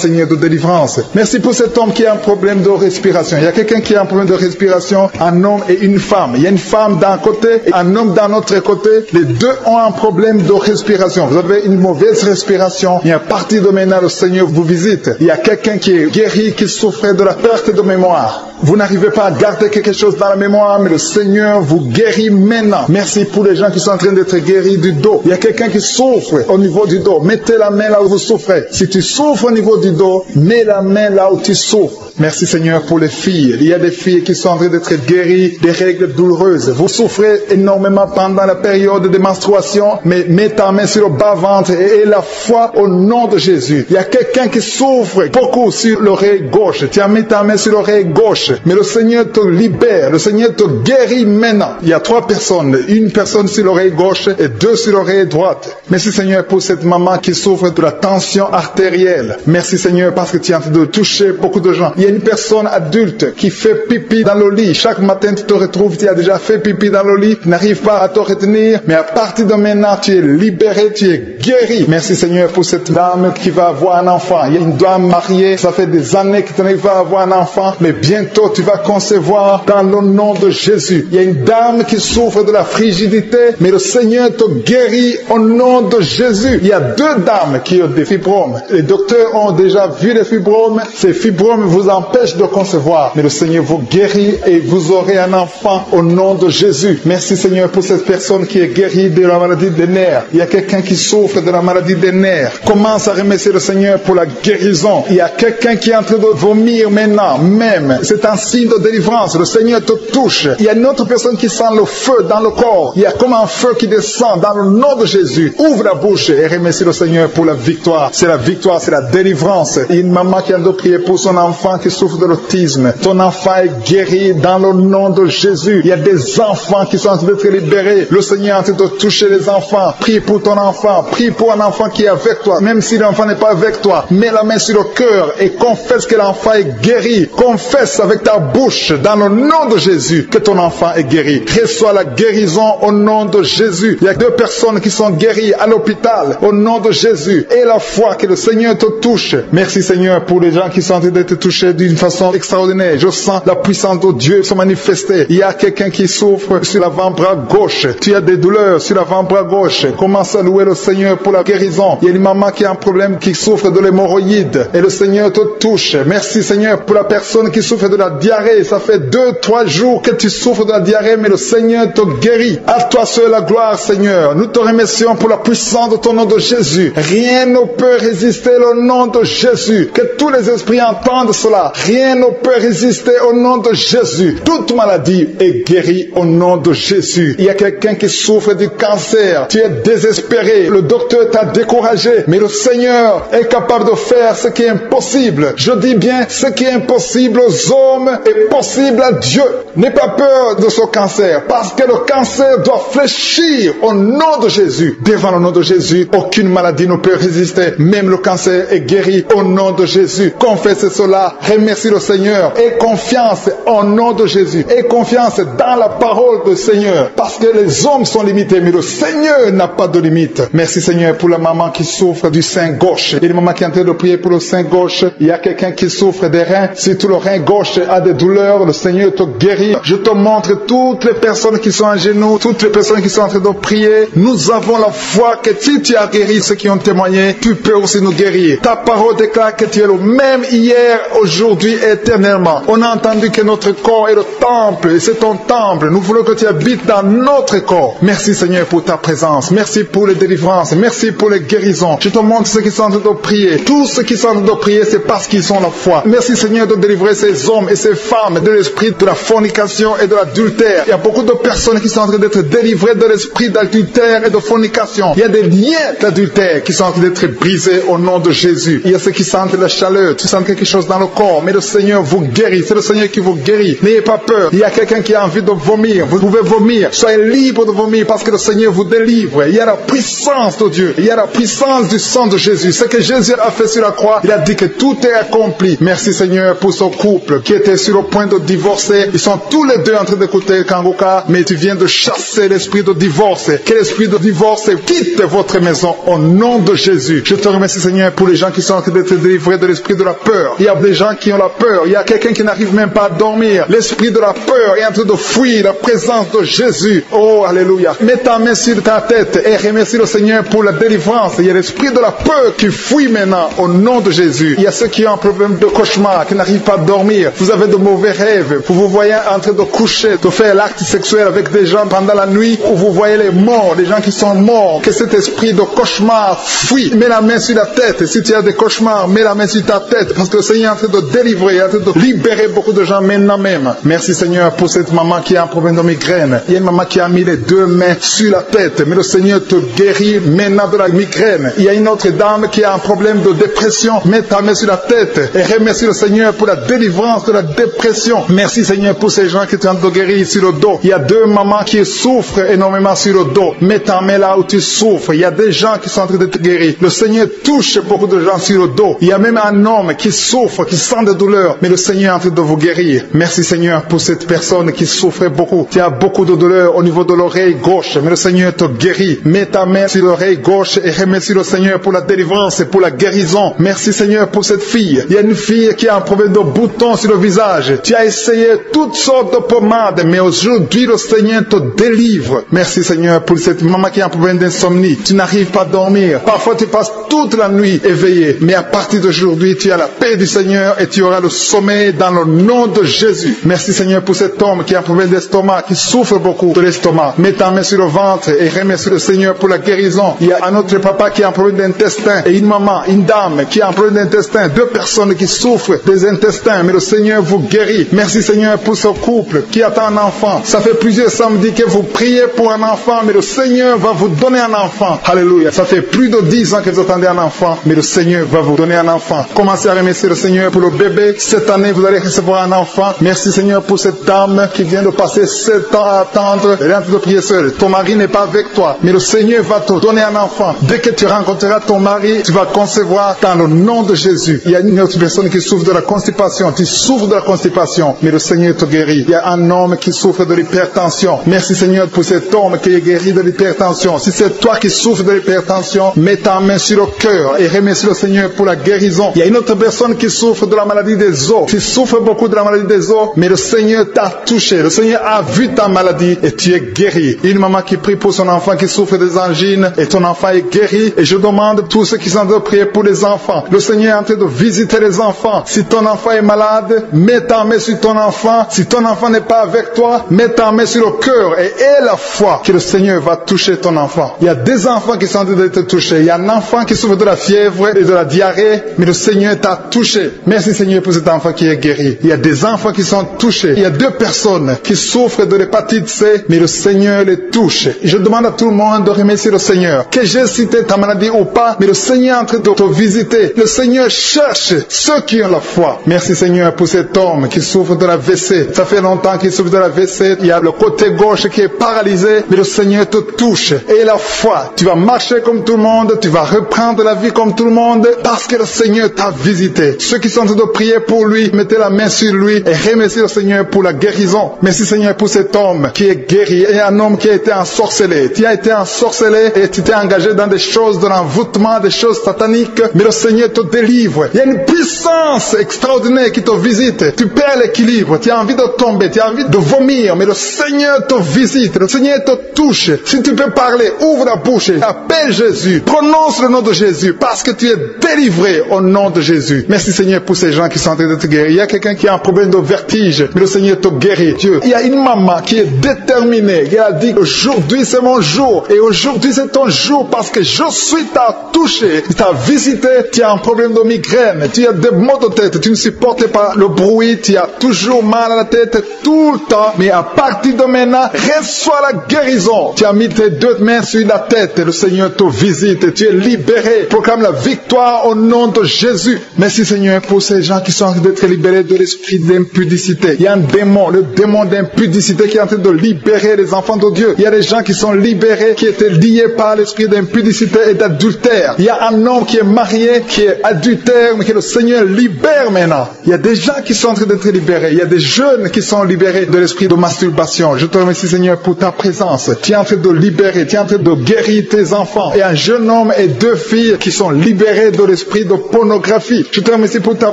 Seigneur, de délivrance. Merci pour cet homme qui a un problème de respiration. Il y a quelqu'un qui a un problème de respiration, un homme et une femme. Il y a une femme d'un côté et un homme d'un autre côté. Les deux ont un problème de respiration. Vous avez une mauvaise respiration. Et à partir de maintenant, le Seigneur vous visite. Il y a quelqu'un qui est guéri, qui souffrait de la perte de mémoire. Vous n'arrivez pas à garder quelque chose dans la mémoire, mais le Seigneur vous guérit maintenant. Merci pour les gens qui sont en train d'être guéris du dos. Il y a quelqu'un qui souffre au niveau du dos. Mettez la main là où vous souffrez. Si tu souffres au niveau du dos, mets la main là où tu souffres. Merci Seigneur pour les filles. Il y a des filles qui sont en train d'être guéries des règles douloureuses. Vous souffrez énormément pendant la période de menstruation, mais mets ta main sur le bas-ventre et aie la foi au nom de Jésus. Il y a quelqu'un qui souffre beaucoup sur l'oreille gauche. Tu as mis ta main sur l'oreille gauche, mais le Seigneur te libère. Le Seigneur te guérit maintenant. Il y a 3 personnes. Une personne sur l'oreille gauche et 2 sur l'oreille droite. Merci Seigneur pour cette maman qui souffre de la tension artérielle. Merci Seigneur parce que tu es en train de toucher beaucoup de gens. Il y a une personne adulte qui fait pipi dans le lit. Chaque matin, tu te retrouves, tu as déjà fait pipi dans le lit, tu n'arrives pas à te retenir, mais à partir de maintenant, tu es libéré, tu es guéri. Merci Seigneur pour cette dame qui va avoir un enfant. Il y a une dame mariée, ça fait des années que tu n'arrives pas à avoir un enfant, mais bientôt tu vas concevoir dans le nom de Jésus. Il y a une dame qui souffre de la frigidité, mais le Seigneur te guérit au nom de Jésus. Il y a 2 dames qui ont des fibromes. Les docteurs ont déjà vu les fibromes. Ces fibromes vous empêche de concevoir, mais le Seigneur vous guérit et vous aurez un enfant au nom de Jésus. Merci Seigneur pour cette personne qui est guérie de la maladie des nerfs. Il y a quelqu'un qui souffre de la maladie des nerfs. Commence à remercier le Seigneur pour la guérison. Il y a quelqu'un qui est en train de vomir maintenant, même. C'est un signe de délivrance. Le Seigneur te touche. Il y a une autre personne qui sent le feu dans le corps. Il y a comme un feu qui descend dans le nom de Jésus. Ouvre la bouche et remercie le Seigneur pour la victoire. C'est la victoire, c'est la délivrance. Il y a une maman qui a de prier pour son enfant qui souffre de l'autisme. Ton enfant est guéri dans le nom de Jésus. Il y a des enfants qui sont en train d'être libérés. Le Seigneur est en train de toucher les enfants. Prie pour ton enfant. Prie pour un enfant qui est avec toi. Même si l'enfant n'est pas avec toi, mets la main sur le cœur et confesse que l'enfant est guéri. Confesse avec ta bouche dans le nom de Jésus que ton enfant est guéri. Reçois la guérison au nom de Jésus. Il y a 2 personnes qui sont guéries à l'hôpital au nom de Jésus. Et la foi que le Seigneur te touche. Merci Seigneur pour les gens qui sont en train d'être touchés d'une façon extraordinaire. Je sens la puissance de Dieu se manifester. Il y a quelqu'un qui souffre sur l'avant-bras gauche. Tu as des douleurs sur l'avant-bras gauche. Commence à louer le Seigneur pour la guérison. Il y a une maman qui a un problème, qui souffre de l'hémorroïde. Et le Seigneur te touche. Merci Seigneur pour la personne qui souffre de la diarrhée. Ça fait 2-3 jours que tu souffres de la diarrhée, mais le Seigneur te guérit. À toi seul la gloire, Seigneur. Nous te remercions pour la puissance de ton nom de Jésus. Rien ne peut résister au nom de Jésus. Que tous les esprits entendent cela. Rien ne peut résister au nom de Jésus. Toute maladie est guérie au nom de Jésus. Il y a quelqu'un qui souffre du cancer. Tu es désespéré. Le docteur t'a découragé. Mais le Seigneur est capable de faire ce qui est impossible. Je dis bien, ce qui est impossible aux hommes est possible à Dieu. N'aie pas peur de ce cancer. Parce que le cancer doit fléchir au nom de Jésus. Devant le nom de Jésus, aucune maladie ne peut résister. Même le cancer est guéri au nom de Jésus. Confesse cela. Remercie le Seigneur. Aie confiance au nom de Jésus. Aie confiance dans la parole du Seigneur. Parce que les hommes sont limités, mais le Seigneur n'a pas de limite. Merci Seigneur pour la maman qui souffre du sein gauche. Il y a une maman qui est en train de prier pour le sein gauche. Il y a quelqu'un qui souffre des reins, surtout le rein gauche. as des douleurs, le Seigneur te guérit. Je te montre toutes les personnes qui sont à genoux, toutes les personnes qui sont en train de prier. Nous avons la foi que si tu as guéri ceux qui ont témoigné, tu peux aussi nous guérir. Ta parole déclare que tu es le même hier, aujourd'hui, éternellement. On a entendu que notre corps est le temple, et c'est ton temple. Nous voulons que tu habites dans notre corps. Merci Seigneur pour ta présence. Merci pour les délivrances. Merci pour les guérisons. Je te montre ceux qui sont en train de prier. Tous ceux qui sont en train de prier, c'est parce qu'ils ont la foi. Merci Seigneur de délivrer ces hommes et ces femmes de l'esprit de la fornication et de l'adultère. Il y a beaucoup de personnes qui sont en train d'être délivrées de l'esprit d'adultère et de fornication. Il y a des liens d'adultère qui sont en train d'être brisés au nom de Jésus. Il y a ceux qui sentent la chaleur, qui sentent quelque chose dans le corps, mais le Seigneur vous guérit. C'est le Seigneur qui vous guérit. N'ayez pas peur. Il y a quelqu'un qui a envie de vomir. Vous pouvez vomir. Soyez libre de vomir parce que le Seigneur vous délivre. Il y a la puissance de Dieu. Il y a la puissance du sang de Jésus. Ce que Jésus a fait sur la croix, il a dit que tout est accompli. Merci Seigneur pour ce couple qui était sur le point de divorcer. Ils sont tous les deux en train d'écouter Kangoka, mais tu viens de chasser l'esprit de divorce. Que l'esprit de divorce quitte votre maison au nom de Jésus. Je te remercie Seigneur pour les gens qui sont en train d'être délivrés de l'esprit de la peur. Il y a des gens qui ont la peur. Il y a quelqu'un qui n'arrive même pas à dormir. L'esprit de la peur est en train de fuir la présence de Jésus. Oh, alléluia. Mets ta main sur ta tête et remercie le Seigneur pour la délivrance. Il y a l'esprit de la peur qui fuit maintenant au nom de Jésus. Il y a ceux qui ont un problème de cauchemar, qui n'arrivent pas à dormir. Vous avez de mauvais rêves. Vous vous voyez en train de coucher, de faire l'acte sexuel avec des gens pendant la nuit, où vous voyez les morts, des gens qui sont morts. Que cet esprit de cauchemar fuit. Mets la main sur la tête. Si tu as des cauchemars, mets la main sur ta tête. Parce que le Seigneur est en train de délivrer, en train de libérer beaucoup de gens maintenant même. Merci Seigneur pour cette maman qui a un problème de migraine. Il y a une maman qui a mis les deux mains sur la tête. Mais le Seigneur te guérit maintenant de la migraine. Il y a une autre dame qui a un problème de dépression. Mets ta main sur la tête et remercie le Seigneur pour la délivrance de la dépression. Merci Seigneur pour ces gens qui sont en train de guérir sur le dos. Il y a deux mamans qui souffrent énormément sur le dos. Mets ta main là où tu souffres. Il y a des gens qui sont en train de te guérir. Le Seigneur touche beaucoup de gens sur le dos. Il y a même un homme qui souffre, qui sent des douleurs. Mais le Seigneur est en train de vous guérir. Merci Seigneur pour cette personne qui souffrait beaucoup. Tu as beaucoup de douleurs au niveau de l'oreille gauche. Mais le Seigneur te guérit. Mets ta main sur l'oreille gauche et remercie le Seigneur pour la délivrance et pour la guérison. Merci Seigneur pour cette fille. Il y a une fille qui a un problème de boutons sur le visage. Tu as essayé toutes sortes de pommades, mais aujourd'hui le Seigneur te délivre. Merci Seigneur pour cette maman qui a un problème d'insomnie. Tu n'arrives pas à dormir. Parfois tu passes toute la nuit éveillé, mais à partir d'aujourd'hui tu as la paix du Seigneur et tu auras le sommeil dans le nom de Jésus. Merci Seigneur pour cet homme qui a un problème d'estomac, qui souffre beaucoup de l'estomac. Mets ta main sur le ventre et remercie le Seigneur pour la guérison. Il y a un autre papa qui a un problème d'intestin et une maman, une dame qui a un problème d'intestin. Deux personnes qui souffrent des intestins, mais le Seigneur vous guérit. Merci Seigneur pour ce couple qui attend un enfant. Ça fait plusieurs samedis que vous priez pour un enfant, mais le Seigneur va vous donner un enfant. Alléluia. Ça fait plus de 10 ans que vous attendez un enfant, mais le Seigneur va vous donner un enfant. Commencez à remercier le Seigneur pour le bébé. Cette année, vous allez recevoir un enfant. Merci Seigneur pour cette dame qui vient de passer 7 ans à attendre. Elle est en train de prier seule. Ton mari n'est pas avec toi, mais le Seigneur va te donner un enfant. Dès que tu rencontreras ton mari, tu vas concevoir dans le nom de Jésus. Il y a une autre personne qui souffre de la constipation. Tu souffres de la constipation, mais le Seigneur te guérit. Il y a un homme qui souffre de l'hypertension. Merci Seigneur pour cet homme qui est guéri de l'hypertension. Si c'est toi qui souffres de l'hypertension, mets ta main sur le cœur et remercie le Seigneur pour la guérison. Il y a une autre personne qui souffre de la maladie des os. Tu souffres beaucoup de la maladie des os, mais le Seigneur t'a touché. Le Seigneur a vu ta maladie et tu es guéri. Une maman qui prie pour son enfant qui souffre des angines et ton enfant est guéri. Et je demande à tous ceux qui sont en train de prier pour les enfants. Le Seigneur est en train de visiter les enfants. Si ton enfant est malade, mets ta main sur ton enfant. Si ton enfant n'est pas avec toi, mets ta main sur le cœur et aie la foi que le Seigneur va toucher ton enfant. Il y a des enfants qui sont en train d'être touchés. Il y a un enfant qui souffre de la fièvre et de la diarrhée, mais le Seigneur t'a touché. Merci Seigneur pour cet enfant qui est guéri. Il y a des enfants qui sont touchés. Il y a 2 personnes qui souffrent de l'hépatite C, mais le Seigneur les touche. Je demande à tout le monde de remercier le Seigneur. Que j'ai cité ta maladie ou pas, mais le Seigneur est en train de te visiter. Le Seigneur cherche ceux qui ont la foi. Merci Seigneur pour cet homme qui souffre de la WC. Ça fait longtemps qu'il souffre de la WC. Il y a le côté gauche qui est paralysé, mais le Seigneur te touche. Et la foi, tu vas marcher comme tout le monde, tu vas reprendre la vie comme tout le monde, parce que le Seigneur t'a visité. Ceux qui sont en train de prier pour lui, mettez la main sur lui et remerciez le Seigneur pour la guérison. Merci Seigneur pour cet homme qui est guéri et un homme qui a été ensorcelé. Tu as été ensorcelé et tu t'es engagé dans des choses de l'envoûtement, des choses sataniques, mais le Seigneur te délivre. Il y a une puissance extraordinaire qui te visite visite, tu perds l'équilibre, tu as envie de tomber, tu as envie de vomir, mais le Seigneur te visite, le Seigneur te touche. Si tu peux parler, ouvre la bouche, appelle Jésus, prononce le nom de Jésus, parce que tu es délivré au nom de Jésus. Merci Seigneur pour ces gens qui sont en train d'être guéris. Il y a quelqu'un qui a un problème de vertige, mais le Seigneur te guérit. Dieu, il y a une maman qui est déterminée, qui a dit aujourd'hui c'est mon jour, et aujourd'hui c'est ton jour parce que je suis t'a touché, t'a visité, tu as un problème de migraine, tu as des maux de tête, tu ne supportes pas le bruit, tu as toujours mal à la tête tout le temps, mais à partir de maintenant, reçois la guérison. Tu as mis tes deux mains sur la tête, le Seigneur te visite, tu es libéré. Proclame la victoire au nom de Jésus. Merci Seigneur pour ces gens qui sont en train d'être libérés de l'esprit d'impudicité. Il y a un démon, le démon d'impudicité qui est en train de libérer les enfants de Dieu. Il y a des gens qui sont libérés, qui étaient liés par l'esprit d'impudicité et d'adultère. Il y a un homme qui est marié, qui est adultère, mais que le Seigneur libère maintenant. Il y a des gens qui sont en train d'être libérés. Il y a des jeunes qui sont libérés de l'esprit de masturbation. Je te remercie Seigneur pour ta présence. Tu es en train de libérer, tu es en train de guérir tes enfants. Et un jeune homme et deux filles qui sont libérés de l'esprit de pornographie. Je te remercie pour ta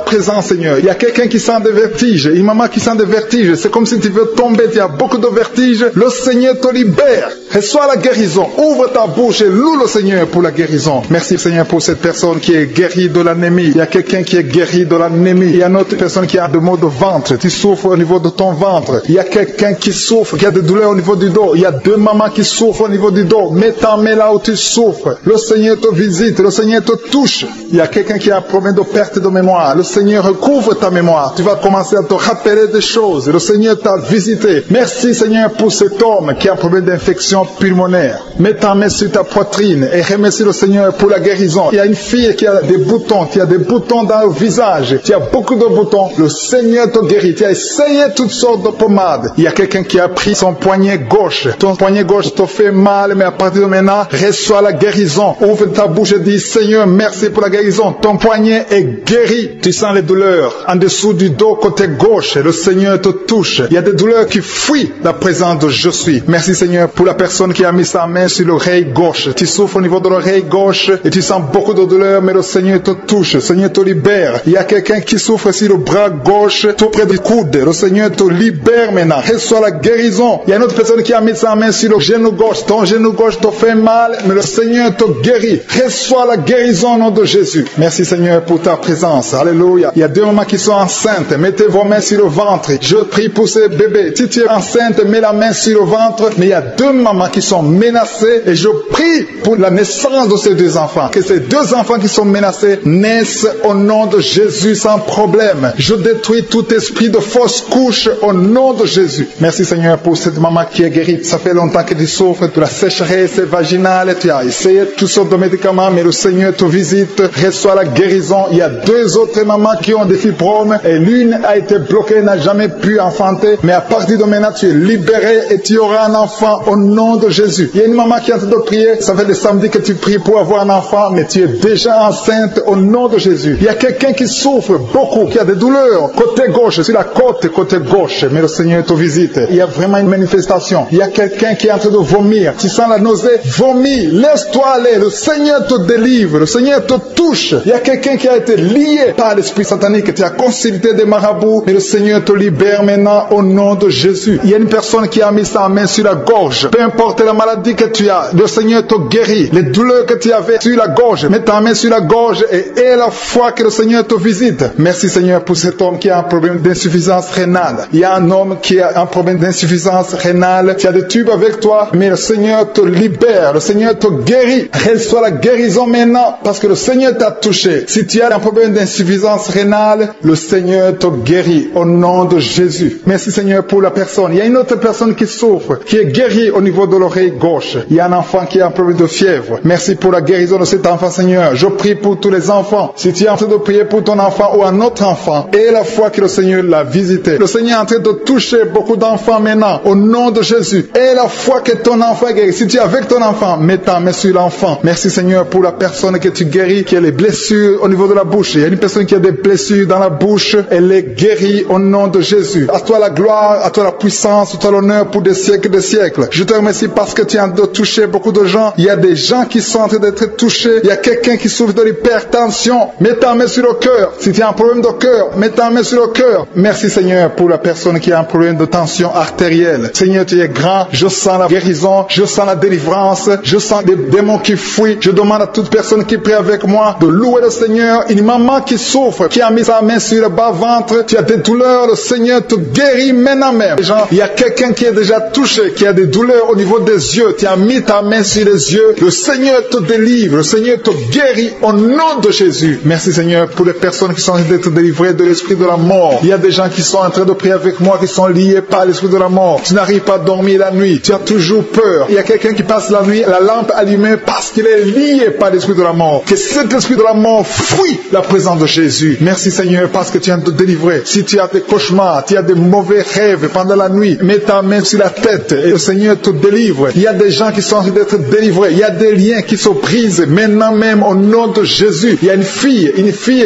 présence Seigneur. Il y a quelqu'un qui sent des vertiges, une maman qui sent des vertiges. C'est comme si tu veux tomber, tu as beaucoup de vertiges. Le Seigneur te libère. Reçois la guérison. Ouvre ta bouche et loue le Seigneur pour la guérison. Merci Seigneur pour cette personne qui est guérie de l'anémie. Il y a quelqu'un qui est guéri de l'anémie. Il y a une autre personne qui a des maux de ventre. Tu souffres au niveau de ton ventre. Il y a quelqu'un qui souffre, qui a des douleurs au niveau du dos. Il y a deux mamans qui souffrent au niveau du dos. Mets ta main là où tu souffres. Le Seigneur te visite. Le Seigneur te touche. Il y a quelqu'un qui a un problème de perte de mémoire. Le Seigneur recouvre ta mémoire. Tu vas commencer à te rappeler des choses. Le Seigneur t'a visité. Merci Seigneur pour cet homme qui a un problème d'infection pulmonaire. Mets ta main sur ta poitrine et remercie le Seigneur pour la guérison. Il y a une fille qui a des boutons, qui a des boutons dans le visage. Tu as beaucoup de boutons. Le Seigneur te guérit. Tu as essayé toutes sortes de pommades. Il y a quelqu'un qui a pris son poignet gauche. Ton poignet gauche te fait mal, mais à partir de maintenant, reçois la guérison. Ouvre ta bouche et dis, Seigneur, merci pour la guérison. Ton poignet est guéri. Tu sens les douleurs en dessous du dos côté gauche. Le Seigneur te touche. Il y a des douleurs qui fuient la présence de je suis. Merci Seigneur pour la personne qui a mis sa main sur l'oreille gauche. Tu souffres au niveau de l'oreille gauche et tu sens beaucoup de douleur, mais le Seigneur te touche. Le Seigneur te libère. Il y a quelqu'un qui souffre sur le bras gauche, tout près du coude. Le Seigneur te libère maintenant. Reçois la guérison. Il y a une autre personne qui a mis sa main sur le genou gauche. Ton genou gauche te fait mal, mais le Seigneur te guérit. Reçois la guérison au nom de Jésus. Merci Seigneur pour ta présence. Alléluia. Il y a deux mamans qui sont enceintes. Mettez vos mains sur le ventre. Je prie pour ces bébés. Si tu es enceinte, mets la main sur le ventre. Mais il y a deux mamans qui sont menacées et je prie pour la naissance de ces deux enfants. Que ces deux enfants qui sont menacés naissent au nom de Jésus sans problème. Je détruis tout esprit de fausse couche au nom de Jésus. Merci Seigneur pour cette maman qui est guérie. Ça fait longtemps que tu souffres de la sécheresse vaginale. Tu as essayé toutes sortes de médicaments, mais le Seigneur te visite. Reçois la guérison. Il y a deux autres mamans qui ont des fibromes et l'une a été bloquée, n'a jamais pu enfanter. Mais à partir de maintenant, tu es libéré et tu auras un enfant au nom de Jésus. Il y a une maman qui est en train de prier. Ça fait des samedis que tu pries pour avoir un enfant, mais tu es déjà enceinte au nom de Jésus. Il y a quelqu'un qui souffre beaucoup, qui a des douleurs côté gauche, sur la côte côté gauche, mais le Seigneur te visite. Il y a vraiment une manifestation. Il y a quelqu'un qui est en train de vomir. Tu sens la nausée, vomis, laisse-toi aller. Le Seigneur te délivre, le Seigneur te touche. Il y a quelqu'un qui a été lié par l'esprit satanique. Tu as consulté des marabouts, mais le Seigneur te libère maintenant au nom de Jésus. Il y a une personne qui a mis sa main sur la gorge. Peu importe la maladie que tu as, le Seigneur te guérit. Les douleurs que tu avais sur la gorge, mets ta main sur la gorge et aie la foi que le Seigneur te visite. Merci Seigneur pour cet homme qui a un problème d'insuffisance rénale. Il y a un homme qui a un problème d'insuffisance rénale. Tu as des tubes avec toi, mais le Seigneur te libère. Le Seigneur te guérit. Reçois la guérison maintenant parce que le Seigneur t'a touché. Si tu as un problème d'insuffisance rénale, le Seigneur te guérit au nom de Jésus. Merci Seigneur pour la personne. Il y a une autre personne qui souffre, qui est guérie au niveau de l'oreille gauche. Il y a un enfant qui a un problème de fièvre. Merci pour la guérison de cet enfant Seigneur. Je prie pour tous les enfants. Si tu es en train de prier pour ton enfant ou un autre enfant, et la foi que le Seigneur l'a visité. Le Seigneur est en train de toucher beaucoup d'enfants maintenant au nom de Jésus. Et la foi que ton enfant est guéri. Si tu es avec ton enfant, mets ta main sur l'enfant. Merci Seigneur pour la personne que tu guéris, qui a les blessures au niveau de la bouche. Il y a une personne qui a des blessures dans la bouche. Elle est guérie au nom de Jésus. À toi la gloire, à toi la puissance, à toi l'honneur pour des siècles et des siècles. Je te remercie parce que tu es en train de toucher beaucoup de gens. Il y a des gens qui sont en train d'être touchés. Il y a quelqu'un qui souffre de l'hypertension. Mets ta main sur le cœur. Si tu as un problème de cœur, mets ta main sur le cœur. Merci Seigneur pour la personne qui a un problème de tension artérielle. Seigneur, tu es grand. Je sens la guérison. Je sens la délivrance. Je sens des démons qui fuient. Je demande à toute personne qui prie avec moi de louer le Seigneur. Une maman qui souffre, qui a mis sa main sur le bas-ventre. Tu as des douleurs. Le Seigneur te guérit maintenant même. Il y a quelqu'un qui est déjà touché, qui a des douleurs au niveau des yeux. Tu as mis ta main sur les yeux. Le Seigneur te délivre. Le Seigneur te guérit au nom de Jésus. Merci Seigneur pour les personnes qui sont en train d'être délivrées de l'esprit de la mort. Il y a des gens qui sont en train de prier avec moi, qui sont liés par l'esprit de la mort. Tu n'arrives pas à dormir la nuit. Tu as toujours peur. Il y a quelqu'un qui passe la nuit, la lampe allumée parce qu'il est lié par l'esprit de la mort. Que cet esprit de la mort fuit la présence de Jésus. Merci Seigneur parce que tu viens de te délivrer. Si tu as des cauchemars, tu as des mauvais rêves pendant la nuit, mets ta main sur la tête et le Seigneur te délivre. Il y a des gens qui sont en train d'être délivrés. Il y a des liens qui se brisent maintenant même au nom de Jésus. Il y a une fille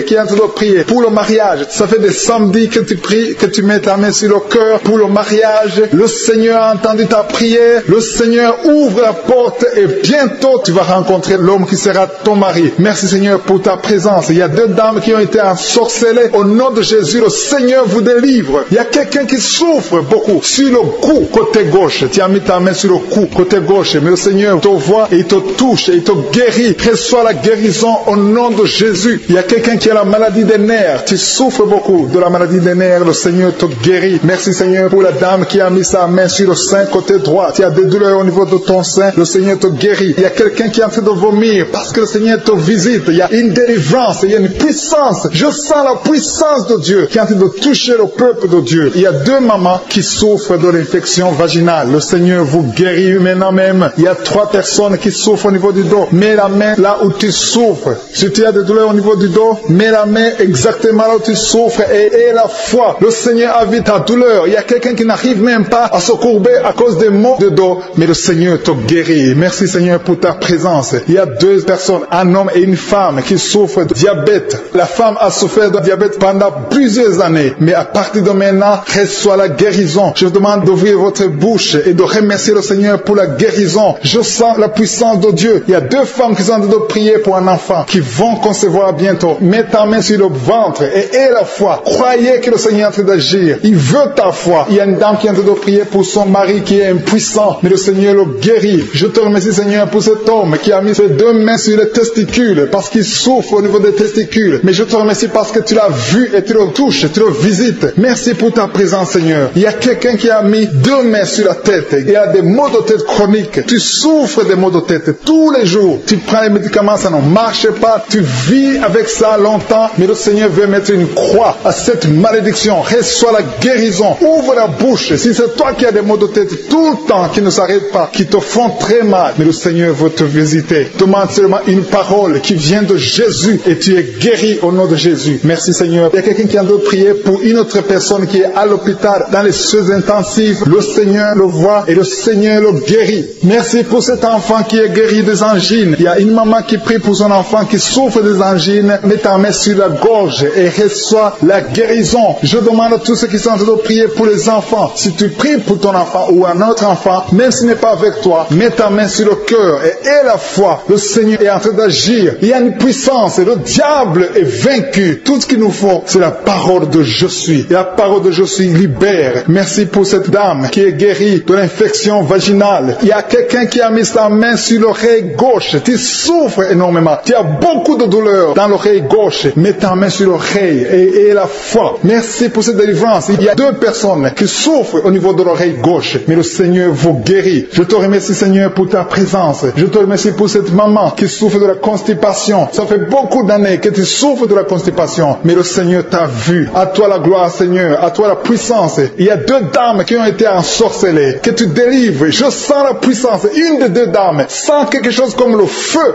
qui est en train de prier pour le mariage. Ça fait des samedis que tu pries, que tu mets ta main sur le cœur pour le mariage. Le Seigneur a entendu ta prière. Le Seigneur ouvre la porte et bientôt tu vas rencontrer l'homme qui sera ton mari. Merci Seigneur pour ta présence. Il y a 2 dames qui ont été ensorcelées. Au nom de Jésus, le Seigneur vous délivre. Il y a quelqu'un qui souffre beaucoup sur le cou, côté gauche. Tu as mis ta main sur le cou, côté gauche. Mais le Seigneur te voit et il te touche et il te guérit. Reçois la guérison au nom de Jésus. Il y a quelqu'un qui a la maladie des nerfs. Tu souffres beaucoup de la maladie des nerfs. Le Seigneur te guérit. Merci Seigneur pour la dame qui a mis sa main sur le sein côté droit. Tu as des douleurs au niveau de ton sein. Le Seigneur te guérit. Il y a quelqu'un qui est en train de vomir parce que le Seigneur te visite. Il y a une délivrance. Il y a une puissance. Je sens la puissance de Dieu qui est en train de toucher le peuple de Dieu. Il y a 2 mamans qui souffrent de l'infection vaginale. Le Seigneur vous guérit maintenant même. Il y a 3 personnes qui souffrent au niveau du dos. Mets la main là où tu souffres. Si tu as des douleurs au niveau du dos, mets la main exactement là où tu souffres et aie la foi. Le Seigneur a vu ta douleur. Il y a quelqu'un qui n'arrive même pas à se courber à cause des maux de dos, mais le Seigneur te guérit. Merci Seigneur pour ta présence. Il y a 2 personnes, un homme et une femme qui souffrent de diabète. La femme a souffert de diabète pendant plusieurs années, mais à partir de maintenant, reçoit la guérison. Je vous demande d'ouvrir votre bouche et de remercier le Seigneur pour la guérison. Je sens la puissance de Dieu. Il y a 2 femmes qui sont en train de prier pour un enfant qui vont concevoir bientôt. Mets ta main sur le ventre et aie la foi. Croyez que le Seigneur est en train d'agir. Il veut ta foi. Il y a une dame qui est en train de prier pour son mari qui est impuissant, mais le Seigneur le guérit. Je te remercie Seigneur pour cet homme qui a mis ses 2 mains sur les testicules parce qu'il souffre au niveau des testicules. Mais je te remercie parce que tu l'as vu et tu le touches, tu le visites. Merci pour ta présence Seigneur. Il y a quelqu'un qui a mis 2 mains sur la tête. Il y a des maux de tête chroniques. Tu souffres des maux de tête tous les jours. Tu prends les médicaments, ça ne marche pas. Tu vis avec ça longtemps, mais le Seigneur veut mettre une croix à cette malédiction. Reçois la guérison. Ouvre la bouche. Si c'est toi qui as des maux de tête tout le temps qui ne s'arrêtent pas, qui te font très mal, mais le Seigneur veut te visiter. Demande seulement une parole qui vient de Jésus et tu es guéri au nom de Jésus. Merci Seigneur. Il y a quelqu'un qui a de prier pour une autre personne qui est à l'hôpital dans les soins intensifs. Le Seigneur le voit et le Seigneur le guérit. Merci pour cet enfant qui est guéri des angines. Il y a une maman qui prie pour son enfant qui souffre des angines. Mets ta main sur la gorge et reçois la guérison. Je demande à tous ceux qui sont en train de prier pour les enfants. Si tu pries pour ton enfant ou un autre enfant, même s'il n'est pas avec toi, mets ta main sur le cœur et aie la foi. Le Seigneur est en train d'agir. Il y a une puissance et le diable est vaincu. Tout ce qu'il nous faut, c'est la parole de je suis. Et la parole de je suis libère. Merci pour cette dame qui est guérie de l'infection vaginale. Il y a quelqu'un qui a mis sa main sur l'oreille gauche. Tu souffres énormément. Tu as beaucoup de douleur dans l'oreille gauche. Mets ta main sur l'oreille et aie la foi. Merci pour cette délivrance. Il y a 2 personnes qui souffrent au niveau de l'oreille gauche, mais le Seigneur vous guérit. Je te remercie Seigneur pour ta présence. Je te remercie pour cette maman qui souffre de la constipation. Ça fait beaucoup d'années que tu souffres de la constipation, mais le Seigneur t'a vu. À toi la gloire Seigneur, à toi la puissance. Il y a 2 dames qui ont été ensorcelées, que tu délivres. Je sens la puissance. Une des 2 dames sent quelque chose comme le feu,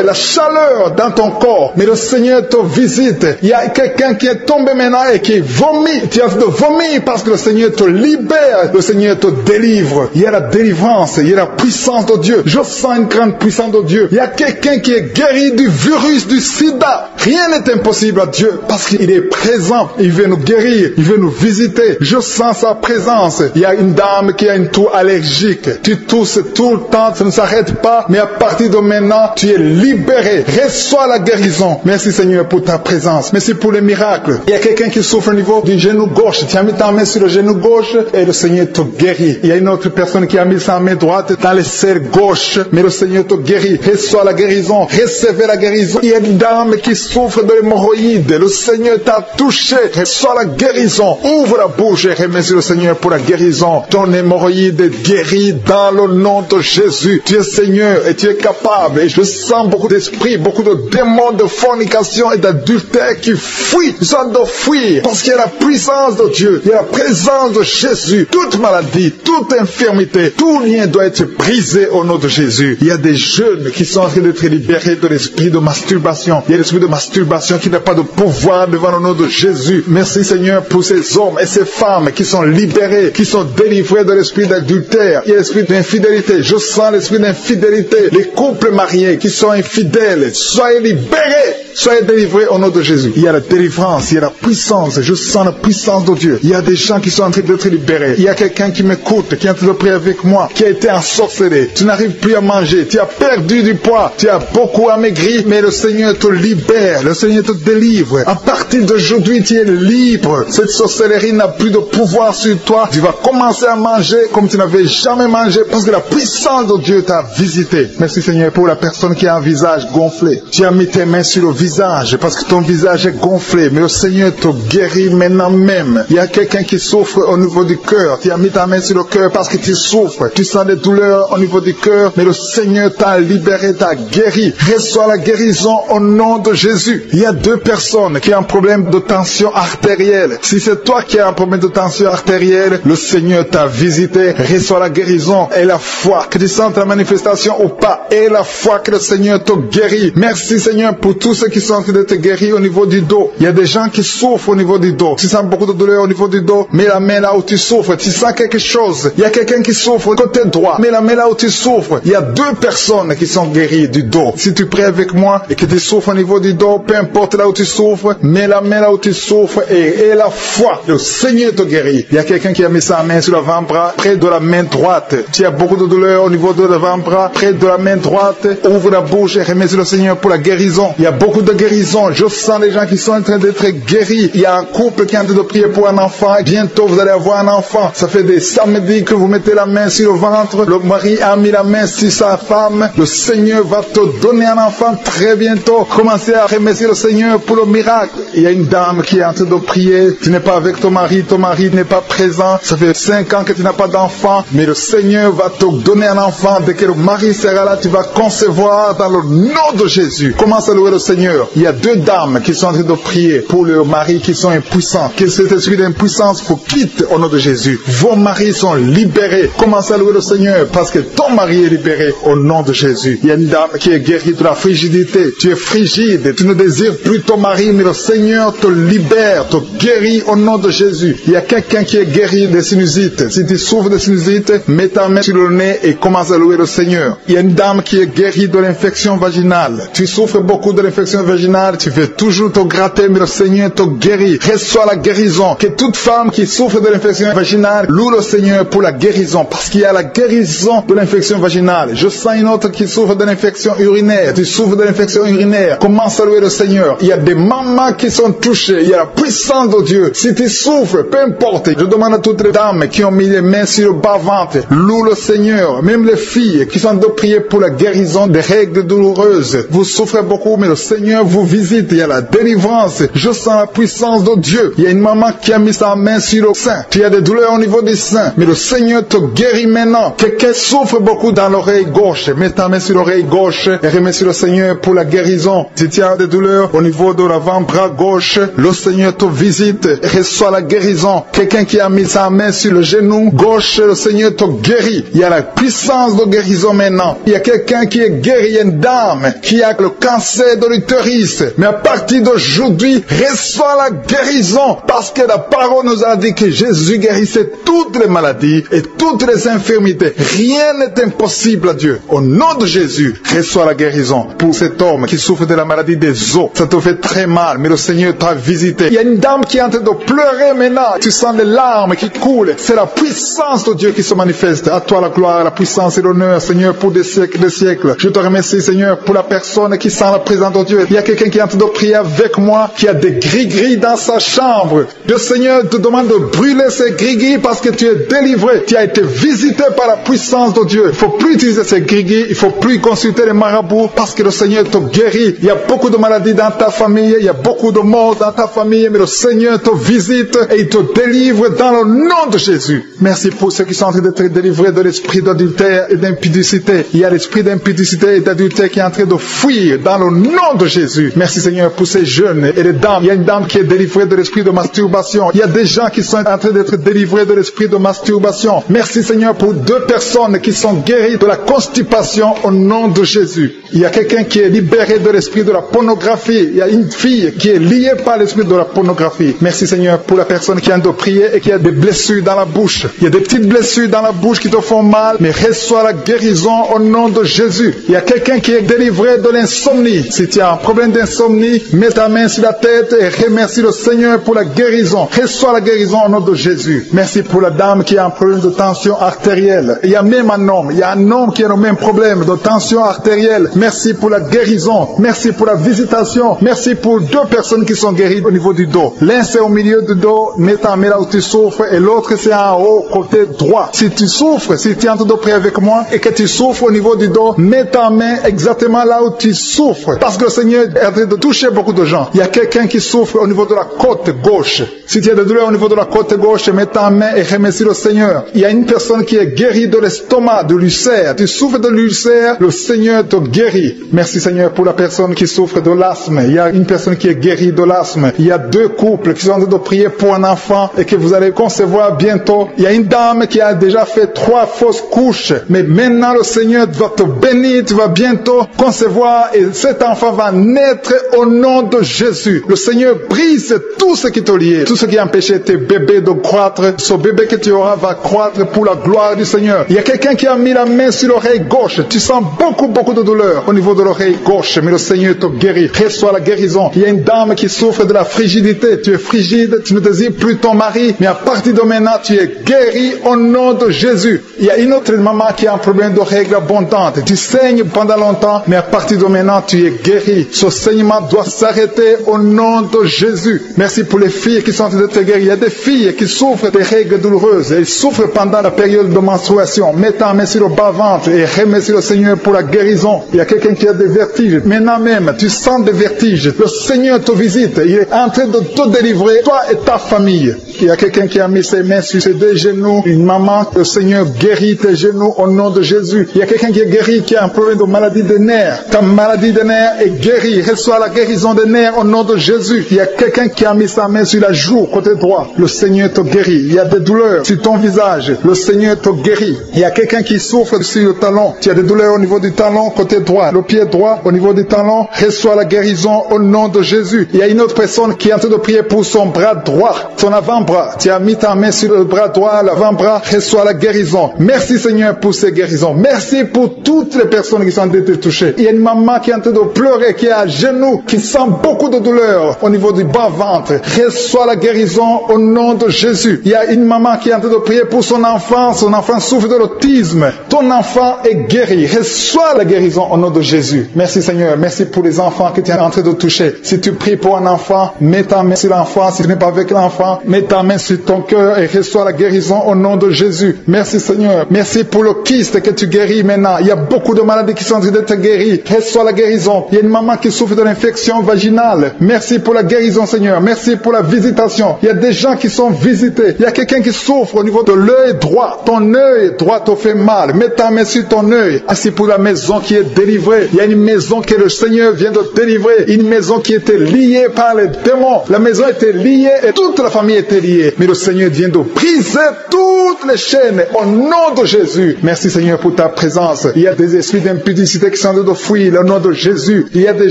la chaleur dans ton corps, mais le Seigneur te visite. Il y a quelqu'un qui est tombé maintenant et qui vomit. Tu as de vomir parce que le Seigneur te libère, le Seigneur te délivre. Il y a la délivrance, il y a la puissance de Dieu. Je sens une grande puissance de Dieu. Il y a quelqu'un qui est guéri du virus du sida. Rien n'est impossible à Dieu parce qu'il est présent. Il veut nous guérir, il veut nous visiter. Je sens sa présence. Il y a une dame qui a une toux allergique. Tu tousses tout le temps, ça ne s'arrête pas, mais à partir de maintenant, tu es libéré. Reçois la guérison. Merci Seigneur pour ta présence. Merci pour les miracles. Il y a quelqu'un qui souffre au niveau du genou gauche. Tu as mis ta main sur le genou gauche et le Seigneur te guérit. Il y a une autre personne qui a mis sa main droite dans le serre gauche, mais le Seigneur te guérit. Reçois la guérison. Recevez la guérison. Il y a une dame qui souffre de l'hémorroïde. Le Seigneur t'a touché. Reçois la guérison. Ouvre la bouche et remercie le Seigneur pour la guérison. Ton hémorroïde est guéri dans le nom de Jésus. Tu es Seigneur et tu es capable. Et je sens beaucoup d'esprits, beaucoup de démons de fornication et d'adultère qui fuient. Ils sont de fuir parce qu'il y a la puissance de Dieu. Il y a la présence de Jésus. Toute maladie, toute infirmité, tout lien doit être brisé au nom de Jésus. Il y a des jeunes qui sont en train d'être libérés de l'esprit de masturbation. Il y a l'esprit de masturbation qui n'a pas de pouvoir devant le nom de Jésus. Merci Seigneur pour ces hommes et ces femmes qui sont libérés, qui sont délivrés de l'esprit d'adultère. Il y a l'esprit d'infidélité. Je sens l'esprit d'infidélité. Les couples mariés qui sont infidèles, soyez libérés. Soyez délivrés au nom de Jésus. Il y a la délivrance, il y a la puissance. Je sens la puissance de Dieu. Il y a des gens qui sont en train d'être libérés. Il y a quelqu'un qui m'écoute, qui est en train de prier avec moi, qui a été ensorcelé. Tu n'arrives plus à manger. Tu as perdu du poids. Tu as beaucoup amaigri, mais le Seigneur te libère. Le Seigneur te délivre. À partir d'aujourd'hui, tu es libre. Cette sorcellerie n'a plus de pouvoir sur toi. Tu vas commencer à manger comme tu n'avais jamais mangé parce que la puissance de Dieu t'a visité. Merci Seigneur pour la personne qui a un visage gonflé. Tu as mis tes mains sur le visage parce que ton visage est gonflé, mais le Seigneur te guérit maintenant même. Il y a quelqu'un qui souffre au niveau du cœur. Tu as mis ta main sur le cœur parce que tu souffres. Tu sens des douleurs au niveau du cœur, mais le Seigneur t'a libéré, t'a guéri. Reçois la guérison au nom de Jésus. Il y a deux personnes qui ont un problème de tension artérielle. Si c'est toi qui as un problème de tension artérielle, le Seigneur t'a visité. Reçois la guérison et la foi. Que tu sentes la manifestation ou pas, et la foi que le Seigneur te guérit. Merci Seigneur pour tous ceux qui sont en train d'être guéris au niveau du dos. Il y a des gens qui souffrent au niveau du dos. Tu sens beaucoup de douleur au niveau du dos, mets la main là où tu souffres. Tu sens quelque chose. Il y a quelqu'un qui souffre côté droit, mets la main là où tu souffres. Il y a deux personnes qui sont guéries du dos. Si tu pries avec moi et que tu souffres au niveau du dos, peu importe là où tu souffres, mets la main là où tu souffres et la foi. Le Seigneur te guérit. Il y a quelqu'un qui a mis sa main sur l'avant-bras, près de la main droite. Tu as beaucoup de douleur au niveau de l'avant-bras, près de la main droite. Ouvre la bouche et remercie le Seigneur pour la guérison. Il y a beaucoup de guérison. Je sens les gens qui sont en train d'être guéris. Il y a un couple qui est en train de prier pour un enfant. Bientôt, vous allez avoir un enfant. Ça fait des samedis que vous mettez la main sur le ventre. Le mari a mis la main sur sa femme. Le Seigneur va te donner un enfant très bientôt. Commencez à remercier le Seigneur pour le miracle. Il y a une dame qui est en train de prier. Tu n'es pas avec ton mari n'est pas présent. Ça fait 5 ans que tu n'as pas d'enfant. Mais le Seigneur va te donner un enfant. Dès que le mari sera là, tu vas concevoir dans le nom de Jésus. Commence à louer le Seigneur. Il y a deux dames qui sont en train de prier pour leurs maris qui sont impuissants. Que cet esprit d'impuissance vous quitte au nom de Jésus. Vos maris sont libérés. Commencez à louer le Seigneur parce que ton mari est libéré au nom de Jésus. Il y a une dame qui est guérie de la frigidité. Tu es frigide. Tu ne désires plus ton mari, mais le Seigneur te libère, te guérit au nom de Jésus. Il y a quelqu'un qui est guéri des sinusites. Si tu souffres de sinusites, mets ta main sur le nez et commence à louer le Seigneur. Il y a une dame qui est guérie de l'infection vaginale. Tu souffres beaucoup de l'infection vaginale, tu veux toujours te gratter, mais le Seigneur te guérit. Reçois la guérison. Que toute femme qui souffre de l'infection vaginale loue le Seigneur pour la guérison, parce qu'il y a la guérison de l'infection vaginale. Je sens une autre qui souffre de l'infection urinaire. Tu souffres de l'infection urinaire. Commence à louer le Seigneur. Il y a des mamans qui sont touchées. Il y a la puissance de Dieu. Si tu souffres, peu importe. Je demande à toutes les dames qui ont mis les mains sur le bas-ventre, loue le Seigneur. Même les filles qui sont de prier pour la guérison des règles douloureuses. Vous souffrez beaucoup, mais le Seigneur vous visite. Il y a la délivrance. Je sens la puissance de Dieu. Il y a une maman qui a mis sa main sur le sein. Tu as des douleurs au niveau des seins, mais le Seigneur te guérit maintenant. Quelqu'un souffre beaucoup dans l'oreille gauche. Mets ta main sur l'oreille gauche et remercie le Seigneur pour la guérison. Si tu as des douleurs au niveau de l'avant-bras gauche, le Seigneur te visite. Reçois la guérison. Quelqu'un qui a mis sa main sur le genou gauche, le Seigneur te guérit. Il y a la puissance de guérison maintenant. Il y a quelqu'un qui est guéri, il y a une dame qui a le cancer de l'utérus. Mais à partir d'aujourd'hui, reçois la guérison, parce que la parole nous a dit que Jésus guérissait toutes les maladies et toutes les infirmités. Rien n'est impossible à Dieu. Au nom de Jésus, reçois la guérison pour cet homme qui souffre de la maladie des os. Ça te fait très mal, mais le Seigneur t'a visité. Il y a une dame qui est en train de pleurer maintenant. Tu sens les larmes qui coulent. C'est la puissance de Dieu qui se manifeste. À toi la gloire, la puissance et l'honneur, Seigneur, pour des siècles et des siècles. Je te remercie, Seigneur, pour la personne qui sent la présence de Dieu. Il y a quelqu'un qui est en train de prier avec moi, qui a des griefs gris-gris dans sa chambre. Le Seigneur te demande de brûler ces gris-gris parce que tu es délivré. Tu as été visité par la puissance de Dieu. Il ne faut plus utiliser ces gris-gris. Il ne faut plus consulter les marabouts parce que le Seigneur te guérit. Il y a beaucoup de maladies dans ta famille. Il y a beaucoup de morts dans ta famille. Mais le Seigneur te visite et il te délivre dans le nom de Jésus. Merci pour ceux qui sont en train d'être délivrés de l'esprit d'adultère et d'impudicité. Il y a l'esprit d'impudicité et d'adultère qui est en train de fuir dans le nom de Jésus. Merci Seigneur pour ces jeunes et les dames. Il y a une dame qui est délivrée de l'esprit de masturbation. Il y a des gens qui sont en train d'être délivrés de l'esprit de masturbation. Merci Seigneur pour 2 personnes qui sont guéries de la constipation au nom de Jésus. Il y a quelqu'un qui est libéré de l'esprit de la pornographie. Il y a une fille qui est liée par l'esprit de la pornographie. Merci Seigneur pour la personne qui a de prier et qui a des blessures dans la bouche. Il y a des petites blessures dans la bouche qui te font mal, mais reçois la guérison au nom de Jésus. Il y a quelqu'un qui est délivré de l'insomnie. Si tu as un problème d'insomnie, mets ta main sur la tête et remercie le Seigneur pour la guérison. Reçois la guérison au nom de Jésus. Merci pour la dame qui a un problème de tension artérielle. Il y a même un homme. Il y a un homme qui a le même problème de tension artérielle. Merci pour la guérison. Merci pour la visitation. Merci pour 2 personnes qui sont guéries au niveau du dos. L'un c'est au milieu du dos, mets ta main là où tu souffres, et l'autre c'est en haut, côté droit. Si tu souffres, si tu es en train de prier avec moi et que tu souffres au niveau du dos, mets ta main exactement là où tu souffres. Parce que le Seigneur est en train de toucher beaucoup de gens. Il y a quelqu'un qui souffre au niveau de la côte gauche. Si tu as des douleurs au niveau de la côte gauche, mets ta main et remercie le Seigneur. Il y a une personne qui est guérie de l'estomac, de l'ulcère. Tu souffres de l'ulcère, le Seigneur te guérit. Merci Seigneur pour la personne qui souffre de l'asthme. Il y a une personne qui est guérie de l'asthme. Il y a 2 couples qui sont en train de prier pour un enfant et que vous allez concevoir bientôt. Il y a une dame qui a déjà fait 3 fausses couches. Mais maintenant le Seigneur va te bénir. Tu vas bientôt concevoir et cet enfant va naître au nom de Jésus. Le Seigneur brise tout ce qui te lie. Tout ce qui empêchait tes bébés de croître. Ce bébé que tu auras va croître pour la gloire du Seigneur. Il y a quelqu'un qui a mis la main sur l'oreille gauche. Tu sens beaucoup de douleur au niveau de l'oreille gauche. Mais le Seigneur te guérit. Reçois la guérison. Il y a une dame qui souffre de la frigidité. Tu es frigide. Tu ne désires plus ton mari. Mais à partir de maintenant, tu es guéri au nom de Jésus. Il y a une autre maman qui a un problème de règles abondantes. Tu saignes pendant longtemps. Mais à partir de maintenant, tu es guéri. Ce saignement doit s'arrêter au nom de Jésus. Merci pour les filles qui sont en train de te guérir. Il y a des filles qui souffrent des règles douloureuses. Elles souffrent pendant la période de menstruation. Mets ta main sur le bas-ventre et remercie le Seigneur pour la guérison. Il y a quelqu'un qui a des vertiges. Maintenant même, tu sens des vertiges. Le Seigneur te visite. Il est en train de te délivrer, toi et ta famille. Il y a quelqu'un qui a mis ses mains sur ses 2 genoux. Une maman, le Seigneur guérit tes genoux au nom de Jésus. Il y a quelqu'un qui est guéri, qui a un problème de maladie des nerfs. Ta maladie des nerfs est guérie. Reçois la guérison des nerfs au nom de Jésus. Il y a quelqu'un qui a mis sa main sur la joue, côté droit. Le Seigneur te guérit. Il y a des douleurs sur ton visage. Le Seigneur te guérit. Il y a quelqu'un qui souffre sur le talon. Tu as des douleurs au niveau du talon, côté droit. Le pied droit, au niveau du talon. Reçois la guérison au nom de Jésus. Il y a une autre personne qui est en train de prier pour son bras droit, son avant-bras. Tu as mis ta main sur le bras droit, l'avant-bras. Reçois la guérison. Merci Seigneur pour ces guérisons. Merci pour toutes les personnes qui sont en train de toucher. Il y a une maman qui est en train de pleurer, qui est à genoux, qui sent beaucoup de douleur au niveau du bas-ventre. Reçois la guérison au nom de Jésus. Il y a une maman qui est en train de prier pour son enfant. Son enfant souffre de l'autisme. Ton enfant est guéri. Reçois la guérison au nom de Jésus. Merci Seigneur. Merci pour les enfants que tu es en train de toucher. Si tu pries pour un enfant, mets ta main sur l'enfant. Si tu n'es pas avec l'enfant, mets ta main sur ton cœur et reçois la guérison au nom de Jésus. Merci Seigneur. Merci pour le kyste que tu guéris maintenant. Il y a beaucoup de maladies qui sont en train d'être guéries. Reçois la guérison. Il y a une maman qui souffre de l'infection vaginale. Merci pour la guérison Seigneur. Merci pour la visitation. Il y a des gens qui sont visités. Il y a quelqu'un qui souffre au niveau de l'œil droit. Ton œil droit te fait mal. Mets ta main sur ton œil. Ainsi pour la maison qui est délivrée. Il y a une maison que le Seigneur vient de délivrer. Une maison qui était liée par les démons. La maison était liée et toute la famille était liée. Mais le Seigneur vient de briser toutes les chaînes au nom de Jésus. Merci Seigneur pour ta présence. Il y a des esprits d'impudicité qui sont en train de fuir au nom de Jésus. Il y a des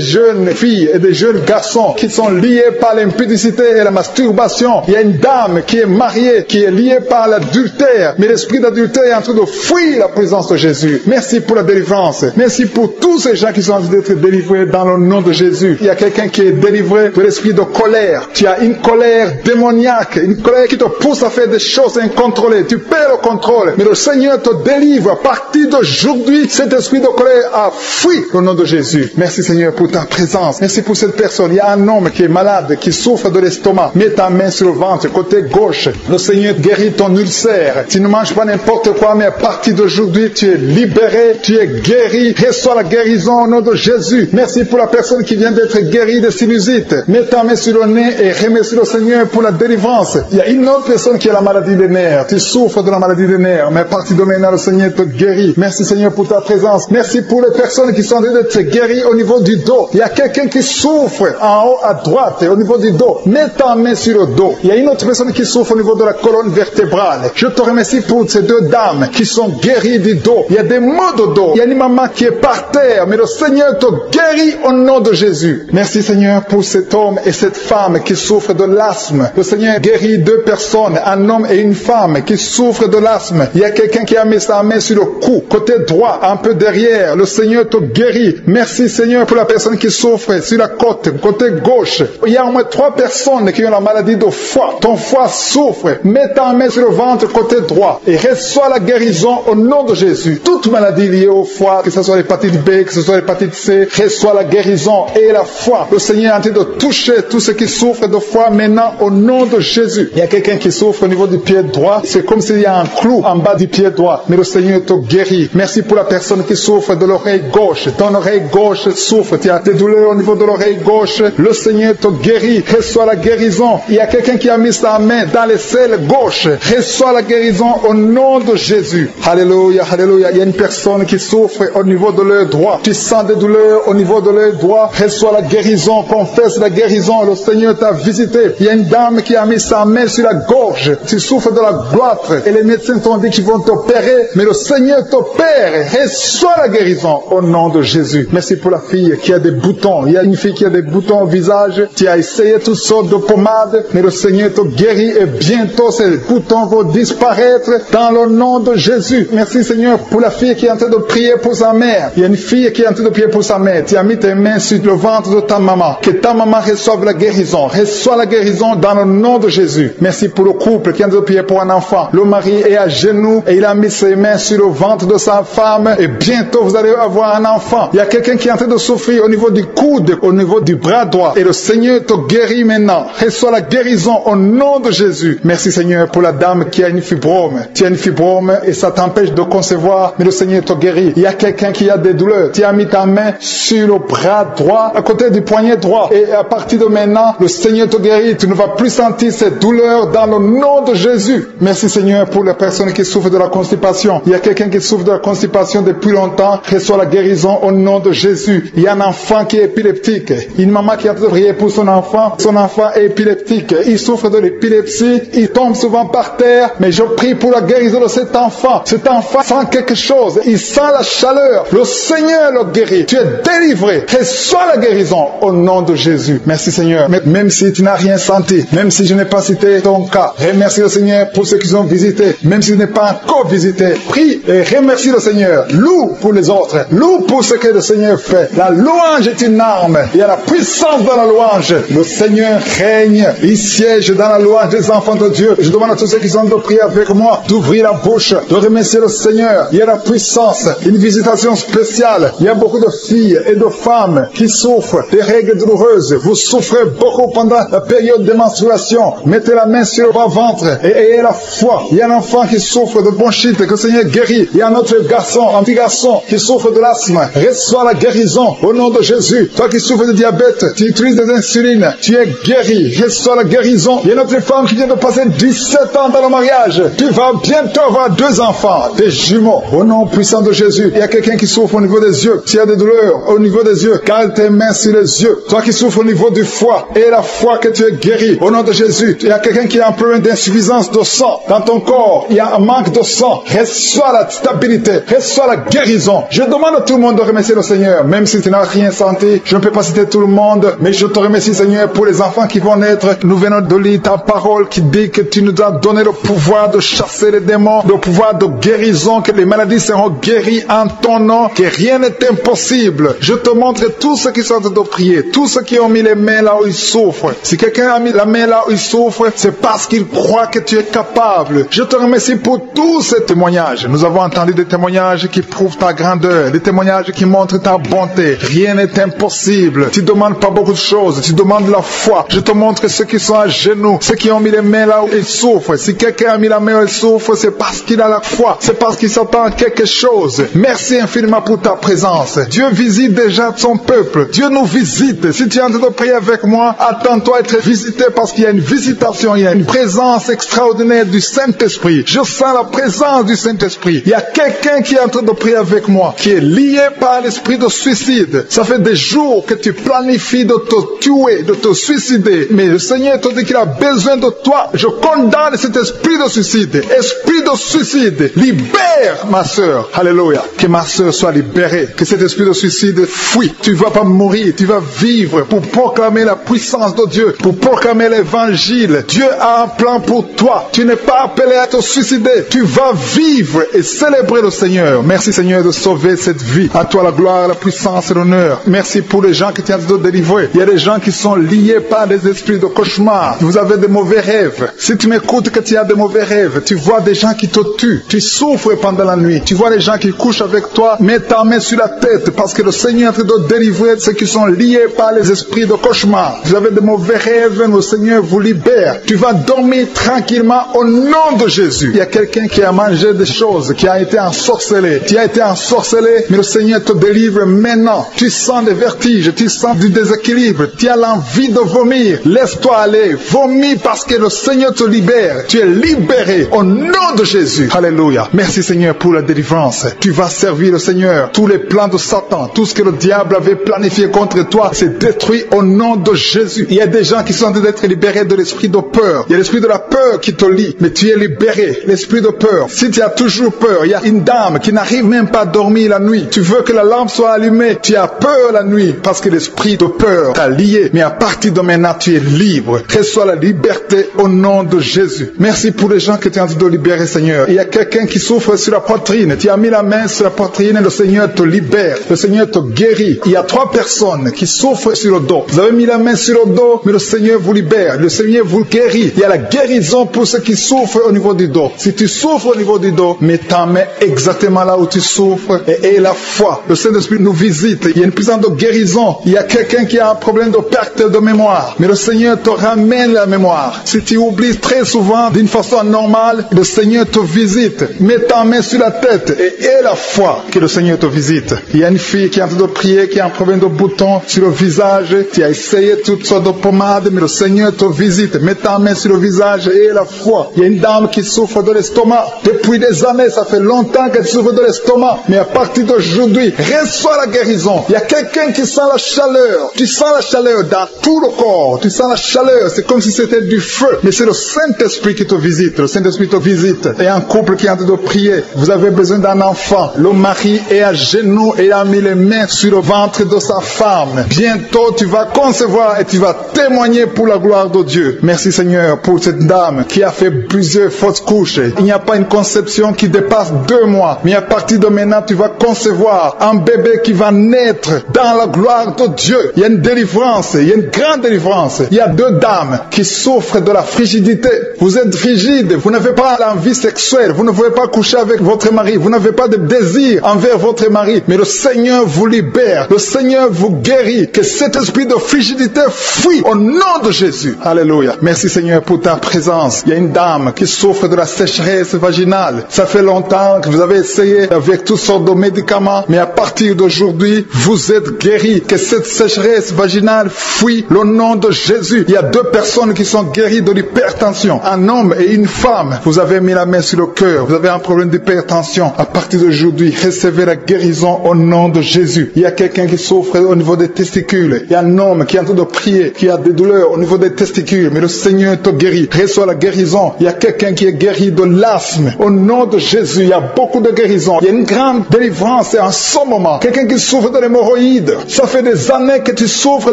jeunes filles et des jeunes garçons qui sont liés par l'impudicité et la masturbation. Il y a une dame qui est mariée, qui est liée par l'adultère. Mais l'esprit d'adultère est en train de fuir la présence de Jésus. Merci pour la délivrance. Merci pour tous ces gens qui sont en train d'être délivrés dans le nom de Jésus. Il y a quelqu'un qui est délivré de l'esprit de colère. Tu as une colère démoniaque, une colère qui te pousse à faire des choses incontrôlées. Tu perds le contrôle. Mais le Seigneur te délivre. À partir d'aujourd'hui, cet esprit de colère a fui au nom de Jésus. Merci Seigneur pour ta présence. Merci pour cette personne. Il y a un homme qui est malade, qui souffre de l'estomac. Mets ta main sur le ventre, côté gauche. Le Seigneur guérit ton ulcère. Tu ne manges pas n'importe quoi, mais à partir d'aujourd'hui, tu es libéré, tu es guéri. Reçois la guérison au nom de Jésus. Merci pour la personne qui vient d'être guérie de sinusite. Mets ta main sur le nez et remercie le Seigneur pour la délivrance. Il y a une autre personne qui a la maladie des nerfs. Tu souffres de la maladie des nerfs, mais à partir de maintenant, le Seigneur te guérit. Merci Seigneur pour ta présence. Merci pour les personnes qui sont en train d'être guéries au niveau du dos. Il y a quelqu'un qui souffre en haut à droite, au niveau du dos. Mets ta main sur le dos. Il y a une autre personne qui souffre au niveau de la colonne vertébrale. Je te remercie pour ces deux dames qui sont guéries du dos. Il y a des maux de dos. Il y a une maman qui est par terre, mais le Seigneur te guérit au nom de Jésus. Merci Seigneur pour cet homme et cette femme qui souffrent de l'asthme. Le Seigneur guérit deux personnes, un homme et une femme qui souffrent de l'asthme. Il y a quelqu'un qui a mis sa main sur le cou, côté droit, un peu derrière. Le Seigneur te guérit. Merci Seigneur pour la personne qui souffre sur la côte, côté gauche. Il y a au moins 3 personnes qui ont la maladie de foie. Ton foie souffre. Mets ta main sur le ventre, côté droit, et reçois la guérison au nom de Jésus. Toute maladie liée au foie, que ce soit l'hépatite B, que ce soit l'hépatite C, reçois la guérison et la foi. Le Seigneur est en train de toucher tous ceux qui souffrent de foie maintenant au nom de Jésus. Il y a quelqu'un qui souffre au niveau du pied droit. C'est comme s'il y a un clou en bas du pied droit. Mais le Seigneur te guérit. Merci pour la personne qui souffre de l'oreille gauche. Ton oreille gauche souffre. Tu as des douleurs au niveau de l'oreille gauche. Le Seigneur te guérit. Reçois la guérison. Il y a quelqu'un qui a mis sa main dans les selles gauche. Reçois la guérison au nom de Jésus. Alléluia, alléluia. Il y a une personne qui souffre au niveau de l'œil droit. Tu sens des douleurs au niveau de l'œil droit. Reçois la guérison. Confesse la guérison. Le Seigneur t'a visité. Il y a une dame qui a mis sa main sur la gorge. Tu souffres de la gloître. Et les médecins t'ont dit qu'ils vont t'opérer. Mais le Seigneur t'opère. Reçois la guérison au nom de Jésus. Merci pour la fille qui a des boutons. Il y a une fille qui a des boutons au visage. Tu as essayé toutes sortes de pommades. Mais le Seigneur te guérit. Et bientôt ces boutons vont disparaître dans le nom de Jésus. Merci Seigneur pour la fille qui est en train de prier pour sa mère. Il y a une fille qui est en train de prier pour sa mère. Tu as mis tes mains sur le ventre de ta maman. Que ta maman reçoive la guérison. Reçois la guérison dans le nom de Jésus. Merci pour le couple qui est en train de prier pour un enfant. Le mari est à genoux et il a mis ses mains sur le ventre de sa femme. Et bientôt vous allez avoir un enfant. Il y a quelqu'un qui est en train de souffrir au niveau du coude, au niveau du bras droit. Et le Seigneur te guérit maintenant. Reçois la guérison au nom de Jésus. Merci Seigneur pour la dame qui a une fibrome. Tu as une fibrome et ça t'empêche de concevoir, mais le Seigneur te guérit. Il y a quelqu'un qui a des douleurs. Tu as mis ta main sur le bras droit, à côté du poignet droit. Et à partir de maintenant, le Seigneur te guérit. Tu ne vas plus sentir cette douleur dans le nom de Jésus. Merci Seigneur pour les personnes qui souffrent de la constipation. Il y a quelqu'un qui souffre de la constipation depuis longtemps. Reçoit la guérison au nom de Jésus. Il y a un enfant qui est épileptique. Une maman qui a prié pour son enfant. Son enfant est épileptique. Il souffre de l'épilepsie. Il tombe souvent par terre. Mais je prie pour la guérison de cet enfant. Cet enfant sent quelque chose. Il sent la chaleur. Le Seigneur le guérit. Tu es délivré. Reçois la guérison au nom de Jésus. Merci Seigneur. Même si tu n'as rien senti, même si je n'ai pas cité ton cas, remercie le Seigneur pour ceux qui ont visité. Même si tu n'es pas encore visité, prie et remercie le Seigneur. Loue pour les autres. Loue pour ce que le Seigneur fait. La louange est une arme. Il y a la puissance dans la louange. Le Seigneur règne. Il siège dans la louange des enfants de Dieu. Je demande à tous ceux qui sont de prier avec moi d'ouvrir la bouche, de remercier le Seigneur. Il y a la puissance, une visitation spéciale. Il y a beaucoup de filles et de femmes qui souffrent des règles douloureuses. Vous souffrez beaucoup pendant la période de menstruation. Mettez la main sur le bas-ventre et ayez la foi. Il y a un enfant qui souffre de bronchite, que le Seigneur guérit. Il y a un autre garçon, un petit garçon qui souffre de l'asthme. Reçois la guérison au nom de Jésus. Toi qui souffres de diabète, tu utilises des insulines, tu es guéri. Reçois la guérison. Il y a une autre femme qui vient de passer 17 ans dans le mariage. Tu vas bientôt avoir 2 enfants, des jumeaux. Au nom puissant de Jésus. Il y a quelqu'un qui souffre au niveau des yeux. Tu as des douleurs au niveau des yeux. Garde tes mains sur les yeux. Toi qui souffres au niveau du foie, et la foi que tu es guéri. Au nom de Jésus. Il y a quelqu'un qui a un problème d'insuffisance de sang dans ton corps. Il y a un manque de sang. Reçois la stabilité. Reçois la guérison. Je demande à tout le monde de remercier le Seigneur. Même si tu n'as rien senti, je ne peux pas citer tout le monde, mais je te remercie Seigneur pour les enfants qui vont naître. Nous venons de lire ta parole qui dit que tu nous as donné le pouvoir de chasser les démons, le pouvoir de guérison, que les maladies seront guéries en ton nom, que rien n'est impossible. Je te montre tous ceux qui sont en train de prier, tous ceux qui ont mis les mains là où ils souffrent. Si quelqu'un a mis la main là où il souffre, c'est parce qu'il croit que tu es capable. Je te remercie pour tous ces témoignages. Nous avons entendu des témoignages qui prouvent ta grandeur, des témoignages qui montrent ta bonté. Rien n'est impossible. Tu ne demandes pas beaucoup de choses, tu demandes la foi. Je te montre ceux qui sont à genoux, ceux qui ont mis les mains là où ils souffrent. Si quelqu'un a mis la main où il souffre, c'est parce qu'il a la foi, c'est parce qu'il s'attend à quelque chose. Merci infiniment pour ta présence. Dieu visite déjà son peuple. Dieu nous visite. Si tu es en train de prier avec moi, attends-toi à être visité parce qu'il y a une visitation, il y a une présence extraordinaire du Saint-Esprit. Je sens la présence du Saint-Esprit. Il y a quelqu'un qui est en train de prier avec moi, qui est lié par l'esprit de suicide. Ça fait des jours que tu planifies de te tuer, de te suicider. Mais le Seigneur te dit qu'il a besoin de toi. Je condamne cet esprit de suicide. Esprit de suicide, libère ma sœur. Alléluia. Que ma sœur soit libérée. Que cet esprit de suicide fuit. Tu ne vas pas mourir, tu vas vivre pour proclamer la puissance de Dieu, pour proclamer l'évangile. Dieu a un plan pour toi. Tu n'es pas appelé à te suicider. Tu vas vivre et célébrer le Seigneur. Merci Seigneur de sauver cette vie. À toi la gloire, la puissance et l'honneur. Merci pour les gens qui tiennent de délivrer. Il y a des gens qui sont liés par des esprits de cauchemar. Vous avez des mauvais rêves. Si tu m'écoutes que tu as des mauvais rêves, tu vois des gens qui te tuent. Tu souffres pendant la nuit. Tu vois les gens qui couchent avec toi. Mets ta main sur la tête parce que le Seigneur est en train de délivrer ceux qui sont liés par les esprits de cauchemar. Vous avez des mauvais rêves, le Seigneur vous libère. Tu vas dormir tranquillement au nom de Jésus. Il y a quelqu'un qui a mangé des choses, qui a été ensorcelé. Tu as été ensorcelé, mais le Seigneur te délivre maintenant. Tu sens des vertiges, tu sens du déséquilibre, tu as l'envie de vomir. Laisse-toi aller, vomis parce que le Seigneur te libère. Tu es libéré au nom de Jésus. Alléluia. Merci Seigneur pour la délivrance. Tu vas servir le Seigneur. Tous les plans de Satan, tout ce que le diable avait planifié contre toi, c'est détruit au nom de Jésus. Il y a des gens qui sont en train d'être libérés de l'esprit de peur. Il y a l'esprit de la peur qui te lie, mais tu es libéré. L'esprit de peur. Si tu as toujours peur, il y a une dame qui n'arrive même pas à dormir la nuit. Tu veux que la lampe soit allumée. Tu as peur la nuit parce que l'esprit de peur t'a lié. Mais à partir de maintenant, tu es libre. Reçois la liberté au nom de Jésus. Merci pour les gens que tu es en train de libérer, Seigneur. Il y a quelqu'un qui souffre sur la poitrine. Tu as mis la main sur la poitrine et le Seigneur te libère. Le Seigneur te guérit. Il y a 3 personnes qui souffrent sur le dos. Vous avez mis la main sur le dos, mais le Seigneur vous libère. Le Seigneur vous guérit. Il y a la guérison pour ceux qui souffrent au niveau du dos. Si tu souffres au niveau du dos, mets ta main exactement là où tu souffres et aie la foi. Le Saint-Esprit nous visite. Il y a une puissance de guérison. Il y a quelqu'un qui a un problème de perte de mémoire, mais le Seigneur te ramène la mémoire. Si tu oublies très souvent d'une façon normale, le Seigneur te visite. Mets ta main sur la tête et aie la foi que le Seigneur te visite. Il y a une fille qui est en train de prier, qui a un problème de bouton sur le visage. Tu as essayé toutes sortes de pommades, mais le Seigneur te visite. Mets ta main sur le visage et aie la foi. Il y a une dame qui souffre de l'estomac. Depuis des années, ça fait longtemps qu'elle souffre de l'estomac. Mais à partir d'aujourd'hui, reçois la guérison. Il y a quelqu'un qui sent la chaleur. Tu sens la chaleur dans tout le corps. Tu sens la chaleur. C'est comme si c'était du feu. Mais c'est le Saint-Esprit qui te visite. Le Saint-Esprit te visite. Et un couple qui est en train de prier. Vous avez besoin d'un enfant. Le mari est à genoux et a mis les mains sur le ventre de sa femme. Bientôt, tu vas concevoir et tu vas témoigner pour la gloire de Dieu. Merci Seigneur pour cette dame qui a fait plusieurs fausses couches. Il n'y a pas une conception qui dépasse 2 mois. Mais à partir de maintenant, tu vas concevoir un bébé qui va naître dans la gloire de Dieu. Il y a une délivrance. Il y a une grande délivrance. Il y a 2 dames qui souffrent de la frigidité. Vous êtes frigide. Vous n'avez pas l'envie sexuelle. Vous ne pouvez pas coucher avec votre mari. Vous n'avez pas de désir envers votre mari. Mais le Seigneur vous libère. Le Seigneur vous guérit. Que cet esprit de frigidité fuit au nom de Jésus. Alléluia. Merci Seigneur pour ta présence. Il y a une dame qui souffre de la sécheresse vaginale. Ça fait longtemps que vous avez essayé avec toutes sortes de médicaments. Mais à partir d'aujourd'hui, vous êtes guéris. Que cette sécheresse vaginale fuit le nom de Jésus. Il y a 2 personnes qui sont guéries de l'hypertension. Un homme et une femme. Vous avez mis la main sur le cœur. Vous avez un problème d'hypertension. À partir d'aujourd'hui, recevez la guérison au nom de Jésus. Il y a quelqu'un qui souffre au niveau des testicules. Il y a un homme qui est en train de prier, qui a des douleurs au niveau des testicules. Mais le Seigneur te guérit. Reçois la guérison. Il y a quelqu'un qui est guéri de l'asthme. Au nom de Jésus, il y a beaucoup de guérisons. Il y a une grande délivrance en ce moment. Quelqu'un qui souffre de l'hémorroïde. Ça fait des années que tu souffres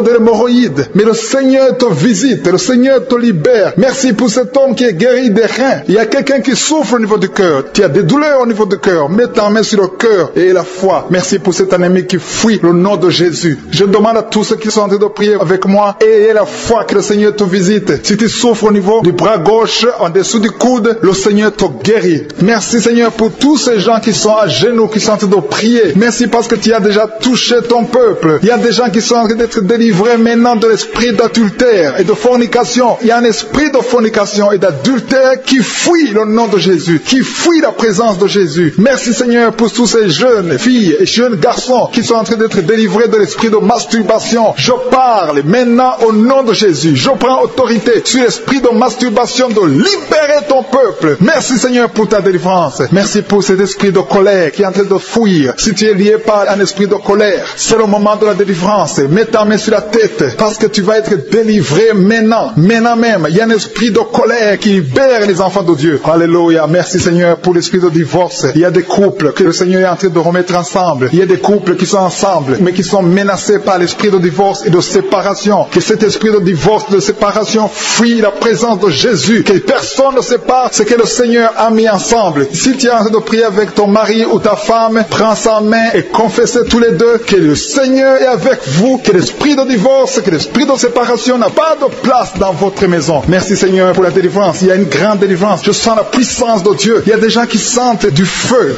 de l'hémorroïde. Mais le Seigneur te visite. Le Seigneur te libère. Merci pour cet homme qui est guéri des reins. Il y a quelqu'un qui souffre au niveau du cœur. Tu as des douleurs au niveau du cœur. Mets ta main sur le cœur et la foi. Merci pour cet ennemi qui fuit le nom de Jésus. Je demande à tous ceux qui sont en train de prier avec moi, ayez la foi que le Seigneur te visite. Si tu souffres au niveau du bras gauche, en dessous du coude, le Seigneur te guérit. Merci Seigneur pour tous ces gens qui sont à genoux, qui sont en train de prier. Merci parce que tu as déjà touché ton peuple. Il y a des gens qui sont en train d'être délivrés maintenant de l'esprit d'adultère et de fornication. Il y a un esprit de fornication et d'adultère qui fuit le nom de Jésus, qui fuit la présence de Jésus. Merci Seigneur pour tous ces jeunes filles et jeunes garçons qui sont en train d'être délivrés de l'esprit de masturbation. Je parle maintenant au nom de Jésus. Je prends autorité sur l'esprit de masturbation, de libérer ton peuple. Merci Seigneur pour ta délivrance. Merci pour cet esprit de colère qui est en train de fuir. Si tu es lié par un esprit de colère, c'est le moment de la délivrance. Mets ta main sur la tête parce que tu vas être délivré maintenant. Maintenant même, il y a un esprit de colère qui libère les enfants de Dieu. Alléluia. Merci Seigneur pour l'esprit de divorce. Il y a des couples que le Seigneur est en train de remettre ensemble. Il y a des couples qui sont ensemble mais qui sont menacés par l'esprit de divorce et de séparation. Que cet esprit de divorce, de séparation fuit la présence de Jésus. Que personne ne sépare ce que le Seigneur a mis ensemble. Si tu es en train de prier avec ton mari ou ta femme, prends sa main et confessez tous les deux que le Seigneur est avec vous, que l'esprit de divorce, que l'esprit de séparation n'a pas de place dans votre maison. Merci Seigneur pour la délivrance. Il y a une grande délivrance. Je sens la puissance de Dieu. Il y a des gens qui sentent du feu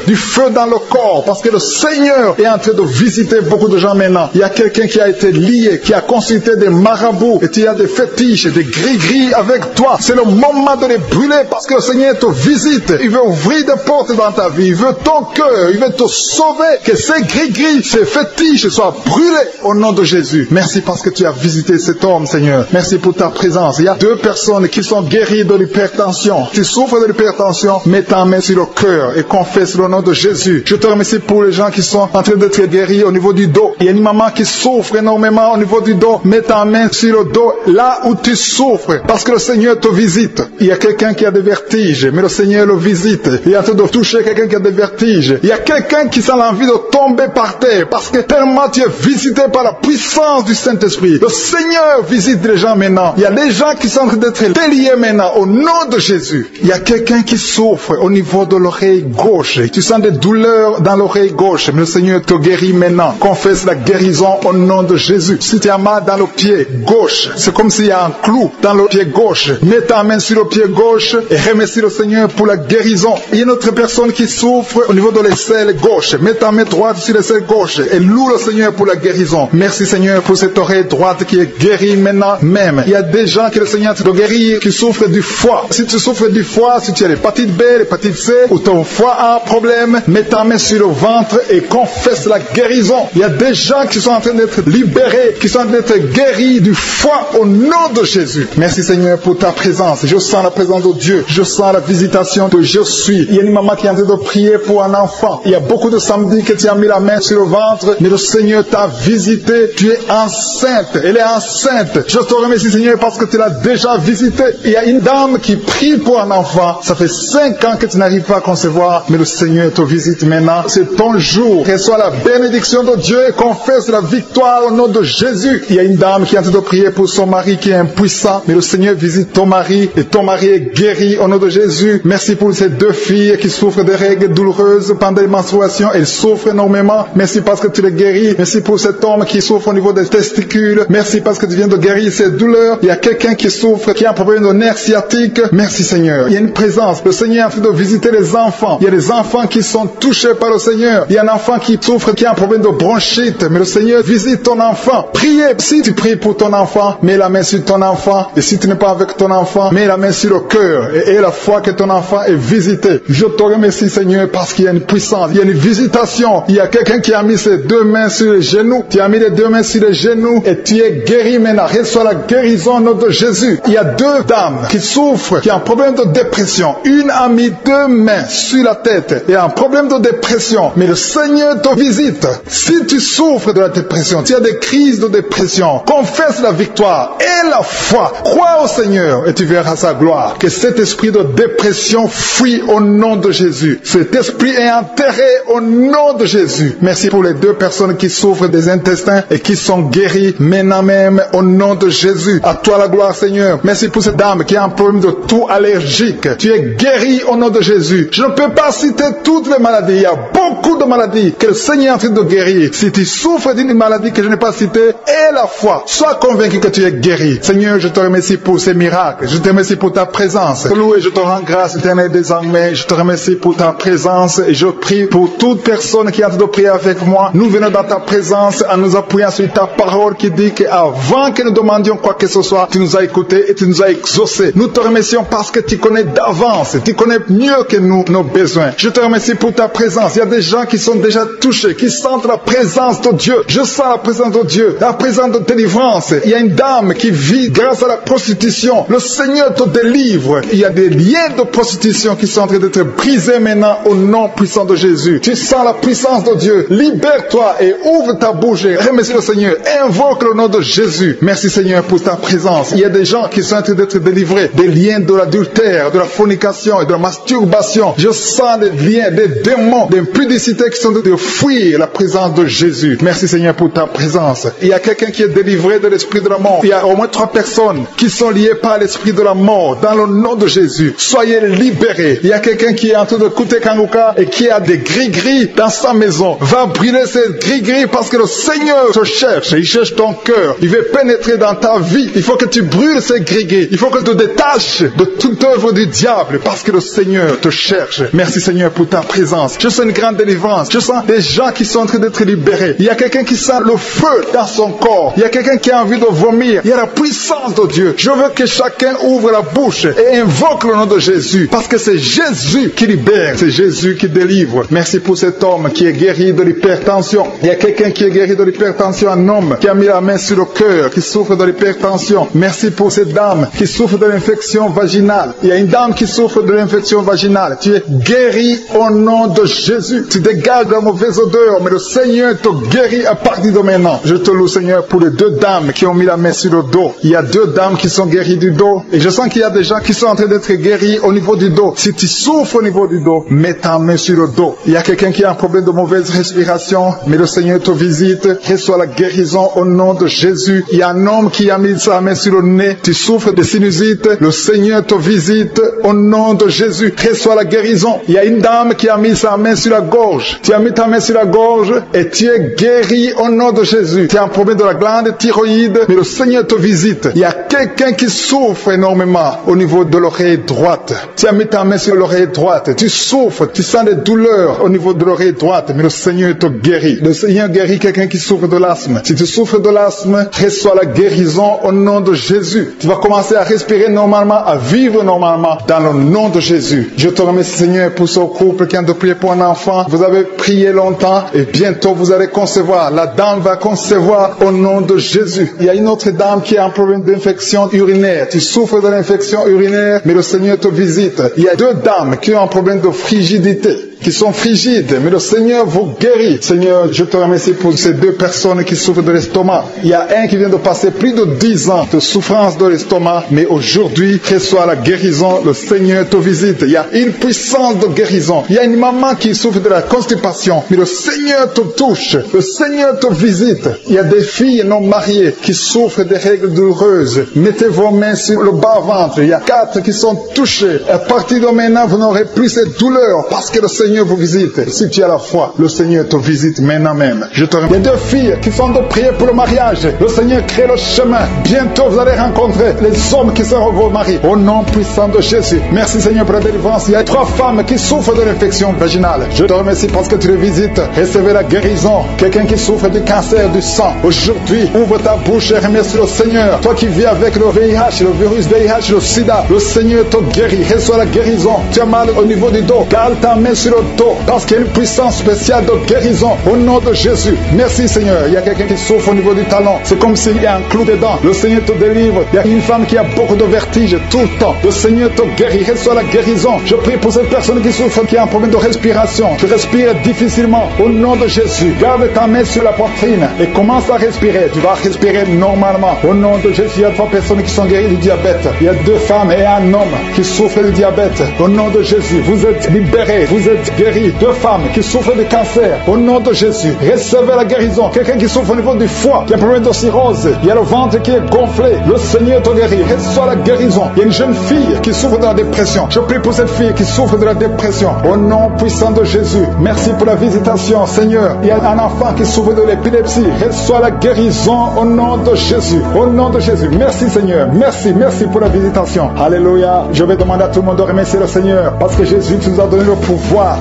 dans le corps parce que le Seigneur est en train de visiter beaucoup de gens maintenant. Il y a quelqu'un qui a été lié, qui a consulté des marabouts et tu as des fétiches, des gris-gris avec toi. C'est le moment de les brûler parce que le Seigneur te visite. Il veut ouvrir des portes dans ta vie. Il veut ton cœur. Il veut te sauver. Que ces gris-gris, ces fétiches soient brûlés au nom de Jésus. Merci parce que tu as visité cet homme, Seigneur. Merci pour ta présence. Il y a 2 personnes qui sont guéries de l'hypertension. Tu souffres de l'hypertension, mets ta main sur le cœur et confesse le nom de Jésus. Je te remercie pour les gens qui sont en train d'être guéris au niveau du dos. Il y a une maman qui souffre énormément au niveau du dos. Mets ta main sur le dos là où tu souffres parce que le Seigneur te visite. Il y a quelqu'un qui a des vertiges, mais le Seigneur le visite. Il est en train de toucher quelqu'un qui a des vertiges. Il y a quelqu'un qui sent l'envie de tomber par terre parce que tellement tu es visité par la puissance du Saint-Esprit. Le Seigneur visite les gens maintenant. Il y a des gens qui sont en train d'être déliés maintenant au nom de Jésus. Il y a quelqu'un qui souffre au niveau de l'oreille gauche. Tu sens des douleurs dans l'oreille gauche, mais le Seigneur te guérit maintenant. Confesse la guérison au nom de Jésus. Si tu as mal dans le pied gauche, c'est comme s'il y a un clou dans le pied gauche. Mets ta main sur le pied gauche et remercie le Seigneur pour la guérison. Il y a une autre personne qui souffre au niveau de l'aisselle gauche. Mets ta main droite sur l'aisselle gauche et loue le Seigneur pour la guérison. Merci Seigneur pour cette oreille droite qui est guérie maintenant même. Il y a des gens que le Seigneur te guérit qui souffrent du foie. Si tu souffres du foie, si tu as l'hépatite B, l'hépatite C ou ton foie a un problème, mets ta main sur le ventre et confesse la guérison. Il y a des gens qui sont en train d'être libérés, qui sont en train d'être guéris du foie au nom de Jésus. Merci Seigneur pour ta présence. Je sens la présence de Dieu. Je sens la visitation de je suis. Il y a une maman qui est en train de prier pour un enfant. Il y a beaucoup de samedis que tu as mis la main sur le ventre, mais le Seigneur t'a visité. Tu es enceinte. Elle est enceinte. Je te remercie Seigneur parce que tu l'as déjà visité. Il y a une dame qui prie pour un enfant. Ça fait 5 ans que tu n'arrives pas à concevoir, mais le Seigneur te visite maintenant. C'est ton jour. Reçois la bénédiction de Dieu et confesse la victoire au nom de Jésus. Il y a une dame qui est en train de prier pour son mari qui est impuissant, mais le Seigneur visite ton mari et ton mari est guéri au nom de Jésus. Merci pour ces 2 filles qui souffrent de règles douloureuses pendant les menstruations. Elles souffrent énormément. Merci parce que tu les guéris. Merci pour cet homme qui souffre au niveau des testicules. Merci parce que tu viens de guérir ces douleurs. Il y a quelqu'un qui souffre, qui a un problème de nerf sciatique. Merci Seigneur. Il y a une présence. Le Seigneur est en train de visiter les enfants. Il y a des enfants qui sont touchés par le Seigneur. Il y a un enfant qui souffre, qui a un problème de bronchite. Mais le Seigneur visite ton enfant. Priez. Si tu pries pour ton enfant, mets la main sur ton enfant. Et si tu n'es pas avec ton enfant, mets la main sur le cœur. Et aie la foi que ton enfant est visité. Je te remercie Seigneur parce qu'il y a une puissance. Il y a une visitation. Il y a quelqu'un qui a mis ses 2 mains sur les genoux. Tu as mis les 2 mains sur les genoux et tu es guéri maintenant. Reçois la guérison au nom de Jésus. Il y a 2 dames qui souffrent, qui ont un problème de dépression. Une a mis 2 mains sur la tête et a un problème de dépression. Mais le Seigneur te visite. Si tu souffres de la dépression, tu as des crises de dépression, confesse la victoire et la foi. Crois au Seigneur et tu verras sa gloire. Que cet esprit de dépression fuit au nom de Jésus. Cet esprit est enterré au nom de Jésus. Merci pour les 2 personnes qui souffrent des intestins et qui sont guéries maintenant même au nom de Jésus. À toi la gloire Seigneur. Merci pour cette dame qui a un problème de toux allergique. Tu es guéri au nom de Jésus. Je ne peux pas citer toutes les maladies. Il y a beaucoup de maladies que le Seigneur est en train de guérir. Si tu souffres d'une maladie que je n'ai pas citée, aie la foi. Sois convaincu que tu es guéri. Seigneur, je te remercie pour ces miracles. Je te remercie pour ta présence. Je te loue et je te te rends grâce, éternel des armées. Je te remercie pour ta présence et je prie pour toute personne qui est en train de prier avec moi. Nous venons dans ta présence en nous appuyant sur ta parole qui dit qu'avant que nous demandions quoi que ce soit, tu nous as écoutés et tu nous as exaucés. Nous te remercions parce que tu connais d'avance, tu connais mieux que nous nos besoins. Je te remercie pour ta présence. Il y a des gens qui sont déjà touchés, qui sentent la présence de Dieu. Je sens la présence de Dieu, la présence de délivrance. Il y a une dame qui vit grâce à la prostitution. Le Seigneur te délivre. Il y a des liens de prostitution qui sont en train d'être brisés maintenant au nom puissant de Jésus. Tu sens la puissance de Dieu. Libère-toi et ouvre ta bouche et remercie le Seigneur. Invoque le nom de Jésus. Merci Seigneur pour ta présence. Il y a des gens qui sont en train d'être délivrés des liens de l'adultère, de la fornication et de la masturbation. Je sens des liens, des démons, des impudicités qui sont en train de fuir la présence de Jésus. Merci Seigneur pour ta présence. Il y a quelqu'un qui est délivré de l'esprit de la mort. Il y a au moins 3 personnes qui sont liées par l'esprit de la mort. Dans le nom de Jésus, soyez libérés. Il y a quelqu'un qui est en train de écouter Kanguka et qui a des gris-gris dans sa maison. Va brûler ces gris-gris parce que le Seigneur te cherche. Il cherche ton cœur. Il veut pénétrer dans ta vie. Il faut que tu brûles ces gris-gris. Il faut que tu te détaches de toute œuvre du diable parce que le Seigneur te cherche. Merci Seigneur pour ta présence. Je sens une grande délivrance. Je sens des gens qui sont en train d'être libérés. Il y a quelqu'un qui sent le feu dans son corps. Il y a quelqu'un qui a envie de vomir. Il y a la puissance de Dieu. Je veux que chacun ouvre la bouche et invoque le nom de Jésus parce que c'est Jésus qui libère. C'est Jésus qui délivre. Merci pour cet homme qui est guéri de l'hypertension. Il y a quelqu'un qui est guéri de l'hypertension, un homme qui a mis la main sur le cœur, qui souffre de l'hypertension. Merci pour cette dame qui souffre de l'infection vaginale. Il y a une dame qui souffre de l'infection vaginale. Tu es guéri au nom de Jésus. Tu dégages la mauvaise odeur, mais le Seigneur te guérit à partir de maintenant. Je te loue Seigneur pour les 2 dames qui ont mis la main sur le dos. Il y a 2 dames qui sont guéries du dos et je sens qu'il y a des gens qui sont en train d'être guéris au niveau du dos. Si tu souffres au niveau du dos, mets ta main sur le dos. Il y a quelqu'un qui a un problème de mauvaise respiration, mais le Seigneur te visite. Reçois la guérison au nom de Jésus. Il y a un homme qui a mis sa main sur le nez. Tu souffres de sinusite. Le Seigneur te visite au nom de Jésus. Reçois la guérison. Il y a une dame qui a mis sa main sur la gorge. Tu as mis ta main sur la gorge et tu es guéri au nom de Jésus. Tu as un problème de la glande thyroïde, mais le Seigneur te visite. Il y a quelqu'un qui souffre énormément au niveau de l'oreille droite. Tu as mis ta main sur l'oreille droite. Tu souffres, tu sens des douleurs au niveau de l'oreille droite, mais le Seigneur te guérit. Le Seigneur guérit quelqu'un qui souffre de l'asthme. Si tu souffres de l'asthme, reçois la guérison au nom de Jésus. Tu vas commencer à respirer normalement, à vivre normalement dans le nom de Jésus. Je te remercie Seigneur pour ce couple qui vient de prier pour un enfant. Vous avez prié longtemps et bientôt vous allez concevoir. La dame va concevoir au nom de Jésus. Il y a une autre dame qui a un problème d'infection urinaire. Tu souffres de l'infection urinaire, mais le Seigneur te visite. Il y a 2 dames qui ont un problème de frigidité, qui sont frigides, mais le Seigneur vous guérit. Seigneur, je te remercie pour ces 2 personnes qui souffrent de l'estomac. Il y a un qui vient de passer plus de 10 ans de souffrance de l'estomac, mais aujourd'hui, reçoit la guérison. Le Seigneur te visite. Il y a une puissance de guérison. Il y a une maman qui souffre de la constipation, mais le Seigneur te touche. Le Seigneur te visite. Il y a des filles non mariées qui souffrent des règles douloureuses. Mettez vos mains sur le bas-ventre. Il y a 4 qui sont touchés. À partir de maintenant, vous n'aurez plus cette douleur parce que le Seigneur vous visite. Si tu as la foi, le Seigneur te visite maintenant même. Je te remercie. Il y a 2 filles qui sont de prier pour le mariage. Le Seigneur crée le chemin. Bientôt, vous allez rencontrer les hommes qui seront vos maris. Au nom puissant de Jésus. Merci Seigneur pour la délivrance. Il y a 3 femmes qui souffrent de l'infection vaginale. Je te remercie parce que tu les visites. Recevez la guérison. Quelqu'un qui souffre du cancer du sang. Aujourd'hui, ouvre ta bouche et remercie le Seigneur. Toi qui vis avec le VIH, le virus VIH, le sida, le Seigneur te guérit. Reçois la guérison. Tu as mal au niveau du dos. Garde ta main sur le dos parce qu'il y a une puissance spéciale de guérison au nom de Jésus. Merci Seigneur. Il y a quelqu'un qui souffre au niveau du talon. C'est comme s'il y a un clou dedans. Le Seigneur te délivre. Il y a une femme qui a beaucoup de vertige tout le temps. Le Seigneur te guérit. Reçois la guérison. Je prie pour cette personne qui souffre, qui a un problème de respiration. Tu respires difficilement. Au nom de Jésus, garde ta main sur la poitrine et commence à respirer. Tu vas respirer normalement. Au nom de Jésus, il y a 3 personnes qui sont guéries du diabète. Il y a 2 femmes et un homme qui souffrent du diabète. Au nom de Jésus, vous êtes libérés. Vous êtes Jésus-Christ. Guéris 2 femmes qui souffrent de cancer. Au nom de Jésus, recevez la guérison. Quelqu'un qui souffre au niveau du foie, qui a un problème de cirrhose, il y a le ventre qui est gonflé. Le Seigneur te guérit. Reçois la guérison. Il y a une jeune fille qui souffre de la dépression. Je prie pour cette fille qui souffre de la dépression. Au nom puissant de Jésus, merci pour la visitation, Seigneur. Il y a un enfant qui souffre de l'épilepsie. Reçois la guérison au nom de Jésus. Au nom de Jésus. Merci, Seigneur. Merci pour la visitation. Alléluia. Je vais demander à tout le monde de remercier le Seigneur parce que Jésus nous a donné le pouvoir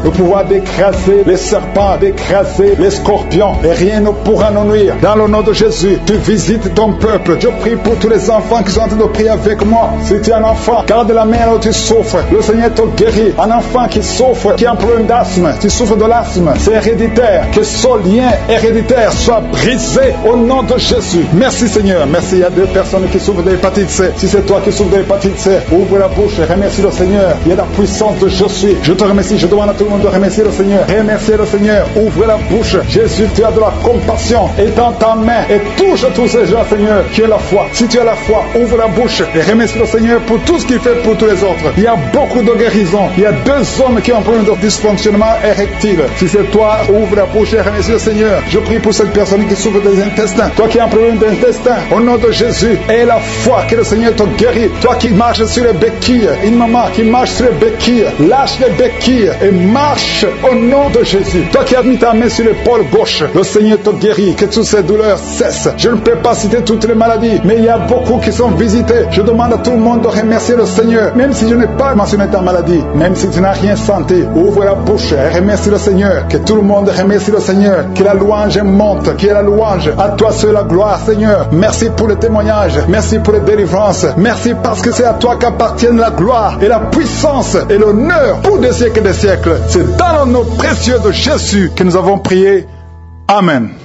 d'écraser les serpents, d'écraser les scorpions et rien ne pourra nous nuire. Dans le nom de Jésus, tu visites ton peuple. Je prie pour tous les enfants qui sont en train de prier avec moi. Si tu es un enfant, garde la main où tu souffres. Le Seigneur te guérit. Un enfant qui souffre, qui a un problème d'asthme, tu souffres de l'asthme, c'est héréditaire. Que ce lien héréditaire soit brisé au nom de Jésus. Merci Seigneur. Merci. Il y a 2 personnes qui souffrent de l'hépatite C. Si c'est toi qui souffres de l'hépatite C, ouvre la bouche et remercie le Seigneur. Il y a la puissance de je suis. Je te remercie. Je demande à tout le monde de remercier le Seigneur. Remerciez le Seigneur. Ouvre la bouche. Jésus, tu as de la compassion. Étends ta main et touche tous ces gens, Seigneur, qui ont la foi. Si tu as la foi, ouvre la bouche et remercie le Seigneur pour tout ce qu'il fait pour tous les autres. Il y a beaucoup de guérisons. Il y a 2 hommes qui ont un problème de dysfonctionnement érectile. Si c'est toi, ouvre la bouche et remercie le Seigneur. Je prie pour cette personne qui souffre des intestins. Toi qui as un problème d'intestin, au nom de Jésus, aie la foi que le Seigneur te guérit. Toi qui marches sur les béquilles, une maman qui marche sur les béquilles, lâche les béquilles et marche au nom de Jésus. Toi qui as mis ta main sur l'épaule gauche, le Seigneur te guérit, que toutes ces douleurs cessent. Je ne peux pas citer toutes les maladies, mais il y a beaucoup qui sont visitées. Je demande à tout le monde de remercier le Seigneur, même si je n'ai pas mentionné ta maladie, même si tu n'as rien senti. Ouvre la bouche et remercie le Seigneur. Que tout le monde remercie le Seigneur. Que la louange monte, que la louange. À toi seul la gloire, Seigneur. Merci pour le témoignage. Merci pour les délivrances. Merci parce que c'est à toi qu'appartiennent la gloire et la puissance et l'honneur pour des siècles et des siècles. C'est dans le nom précieux de Jésus que nous avons prié. Amen.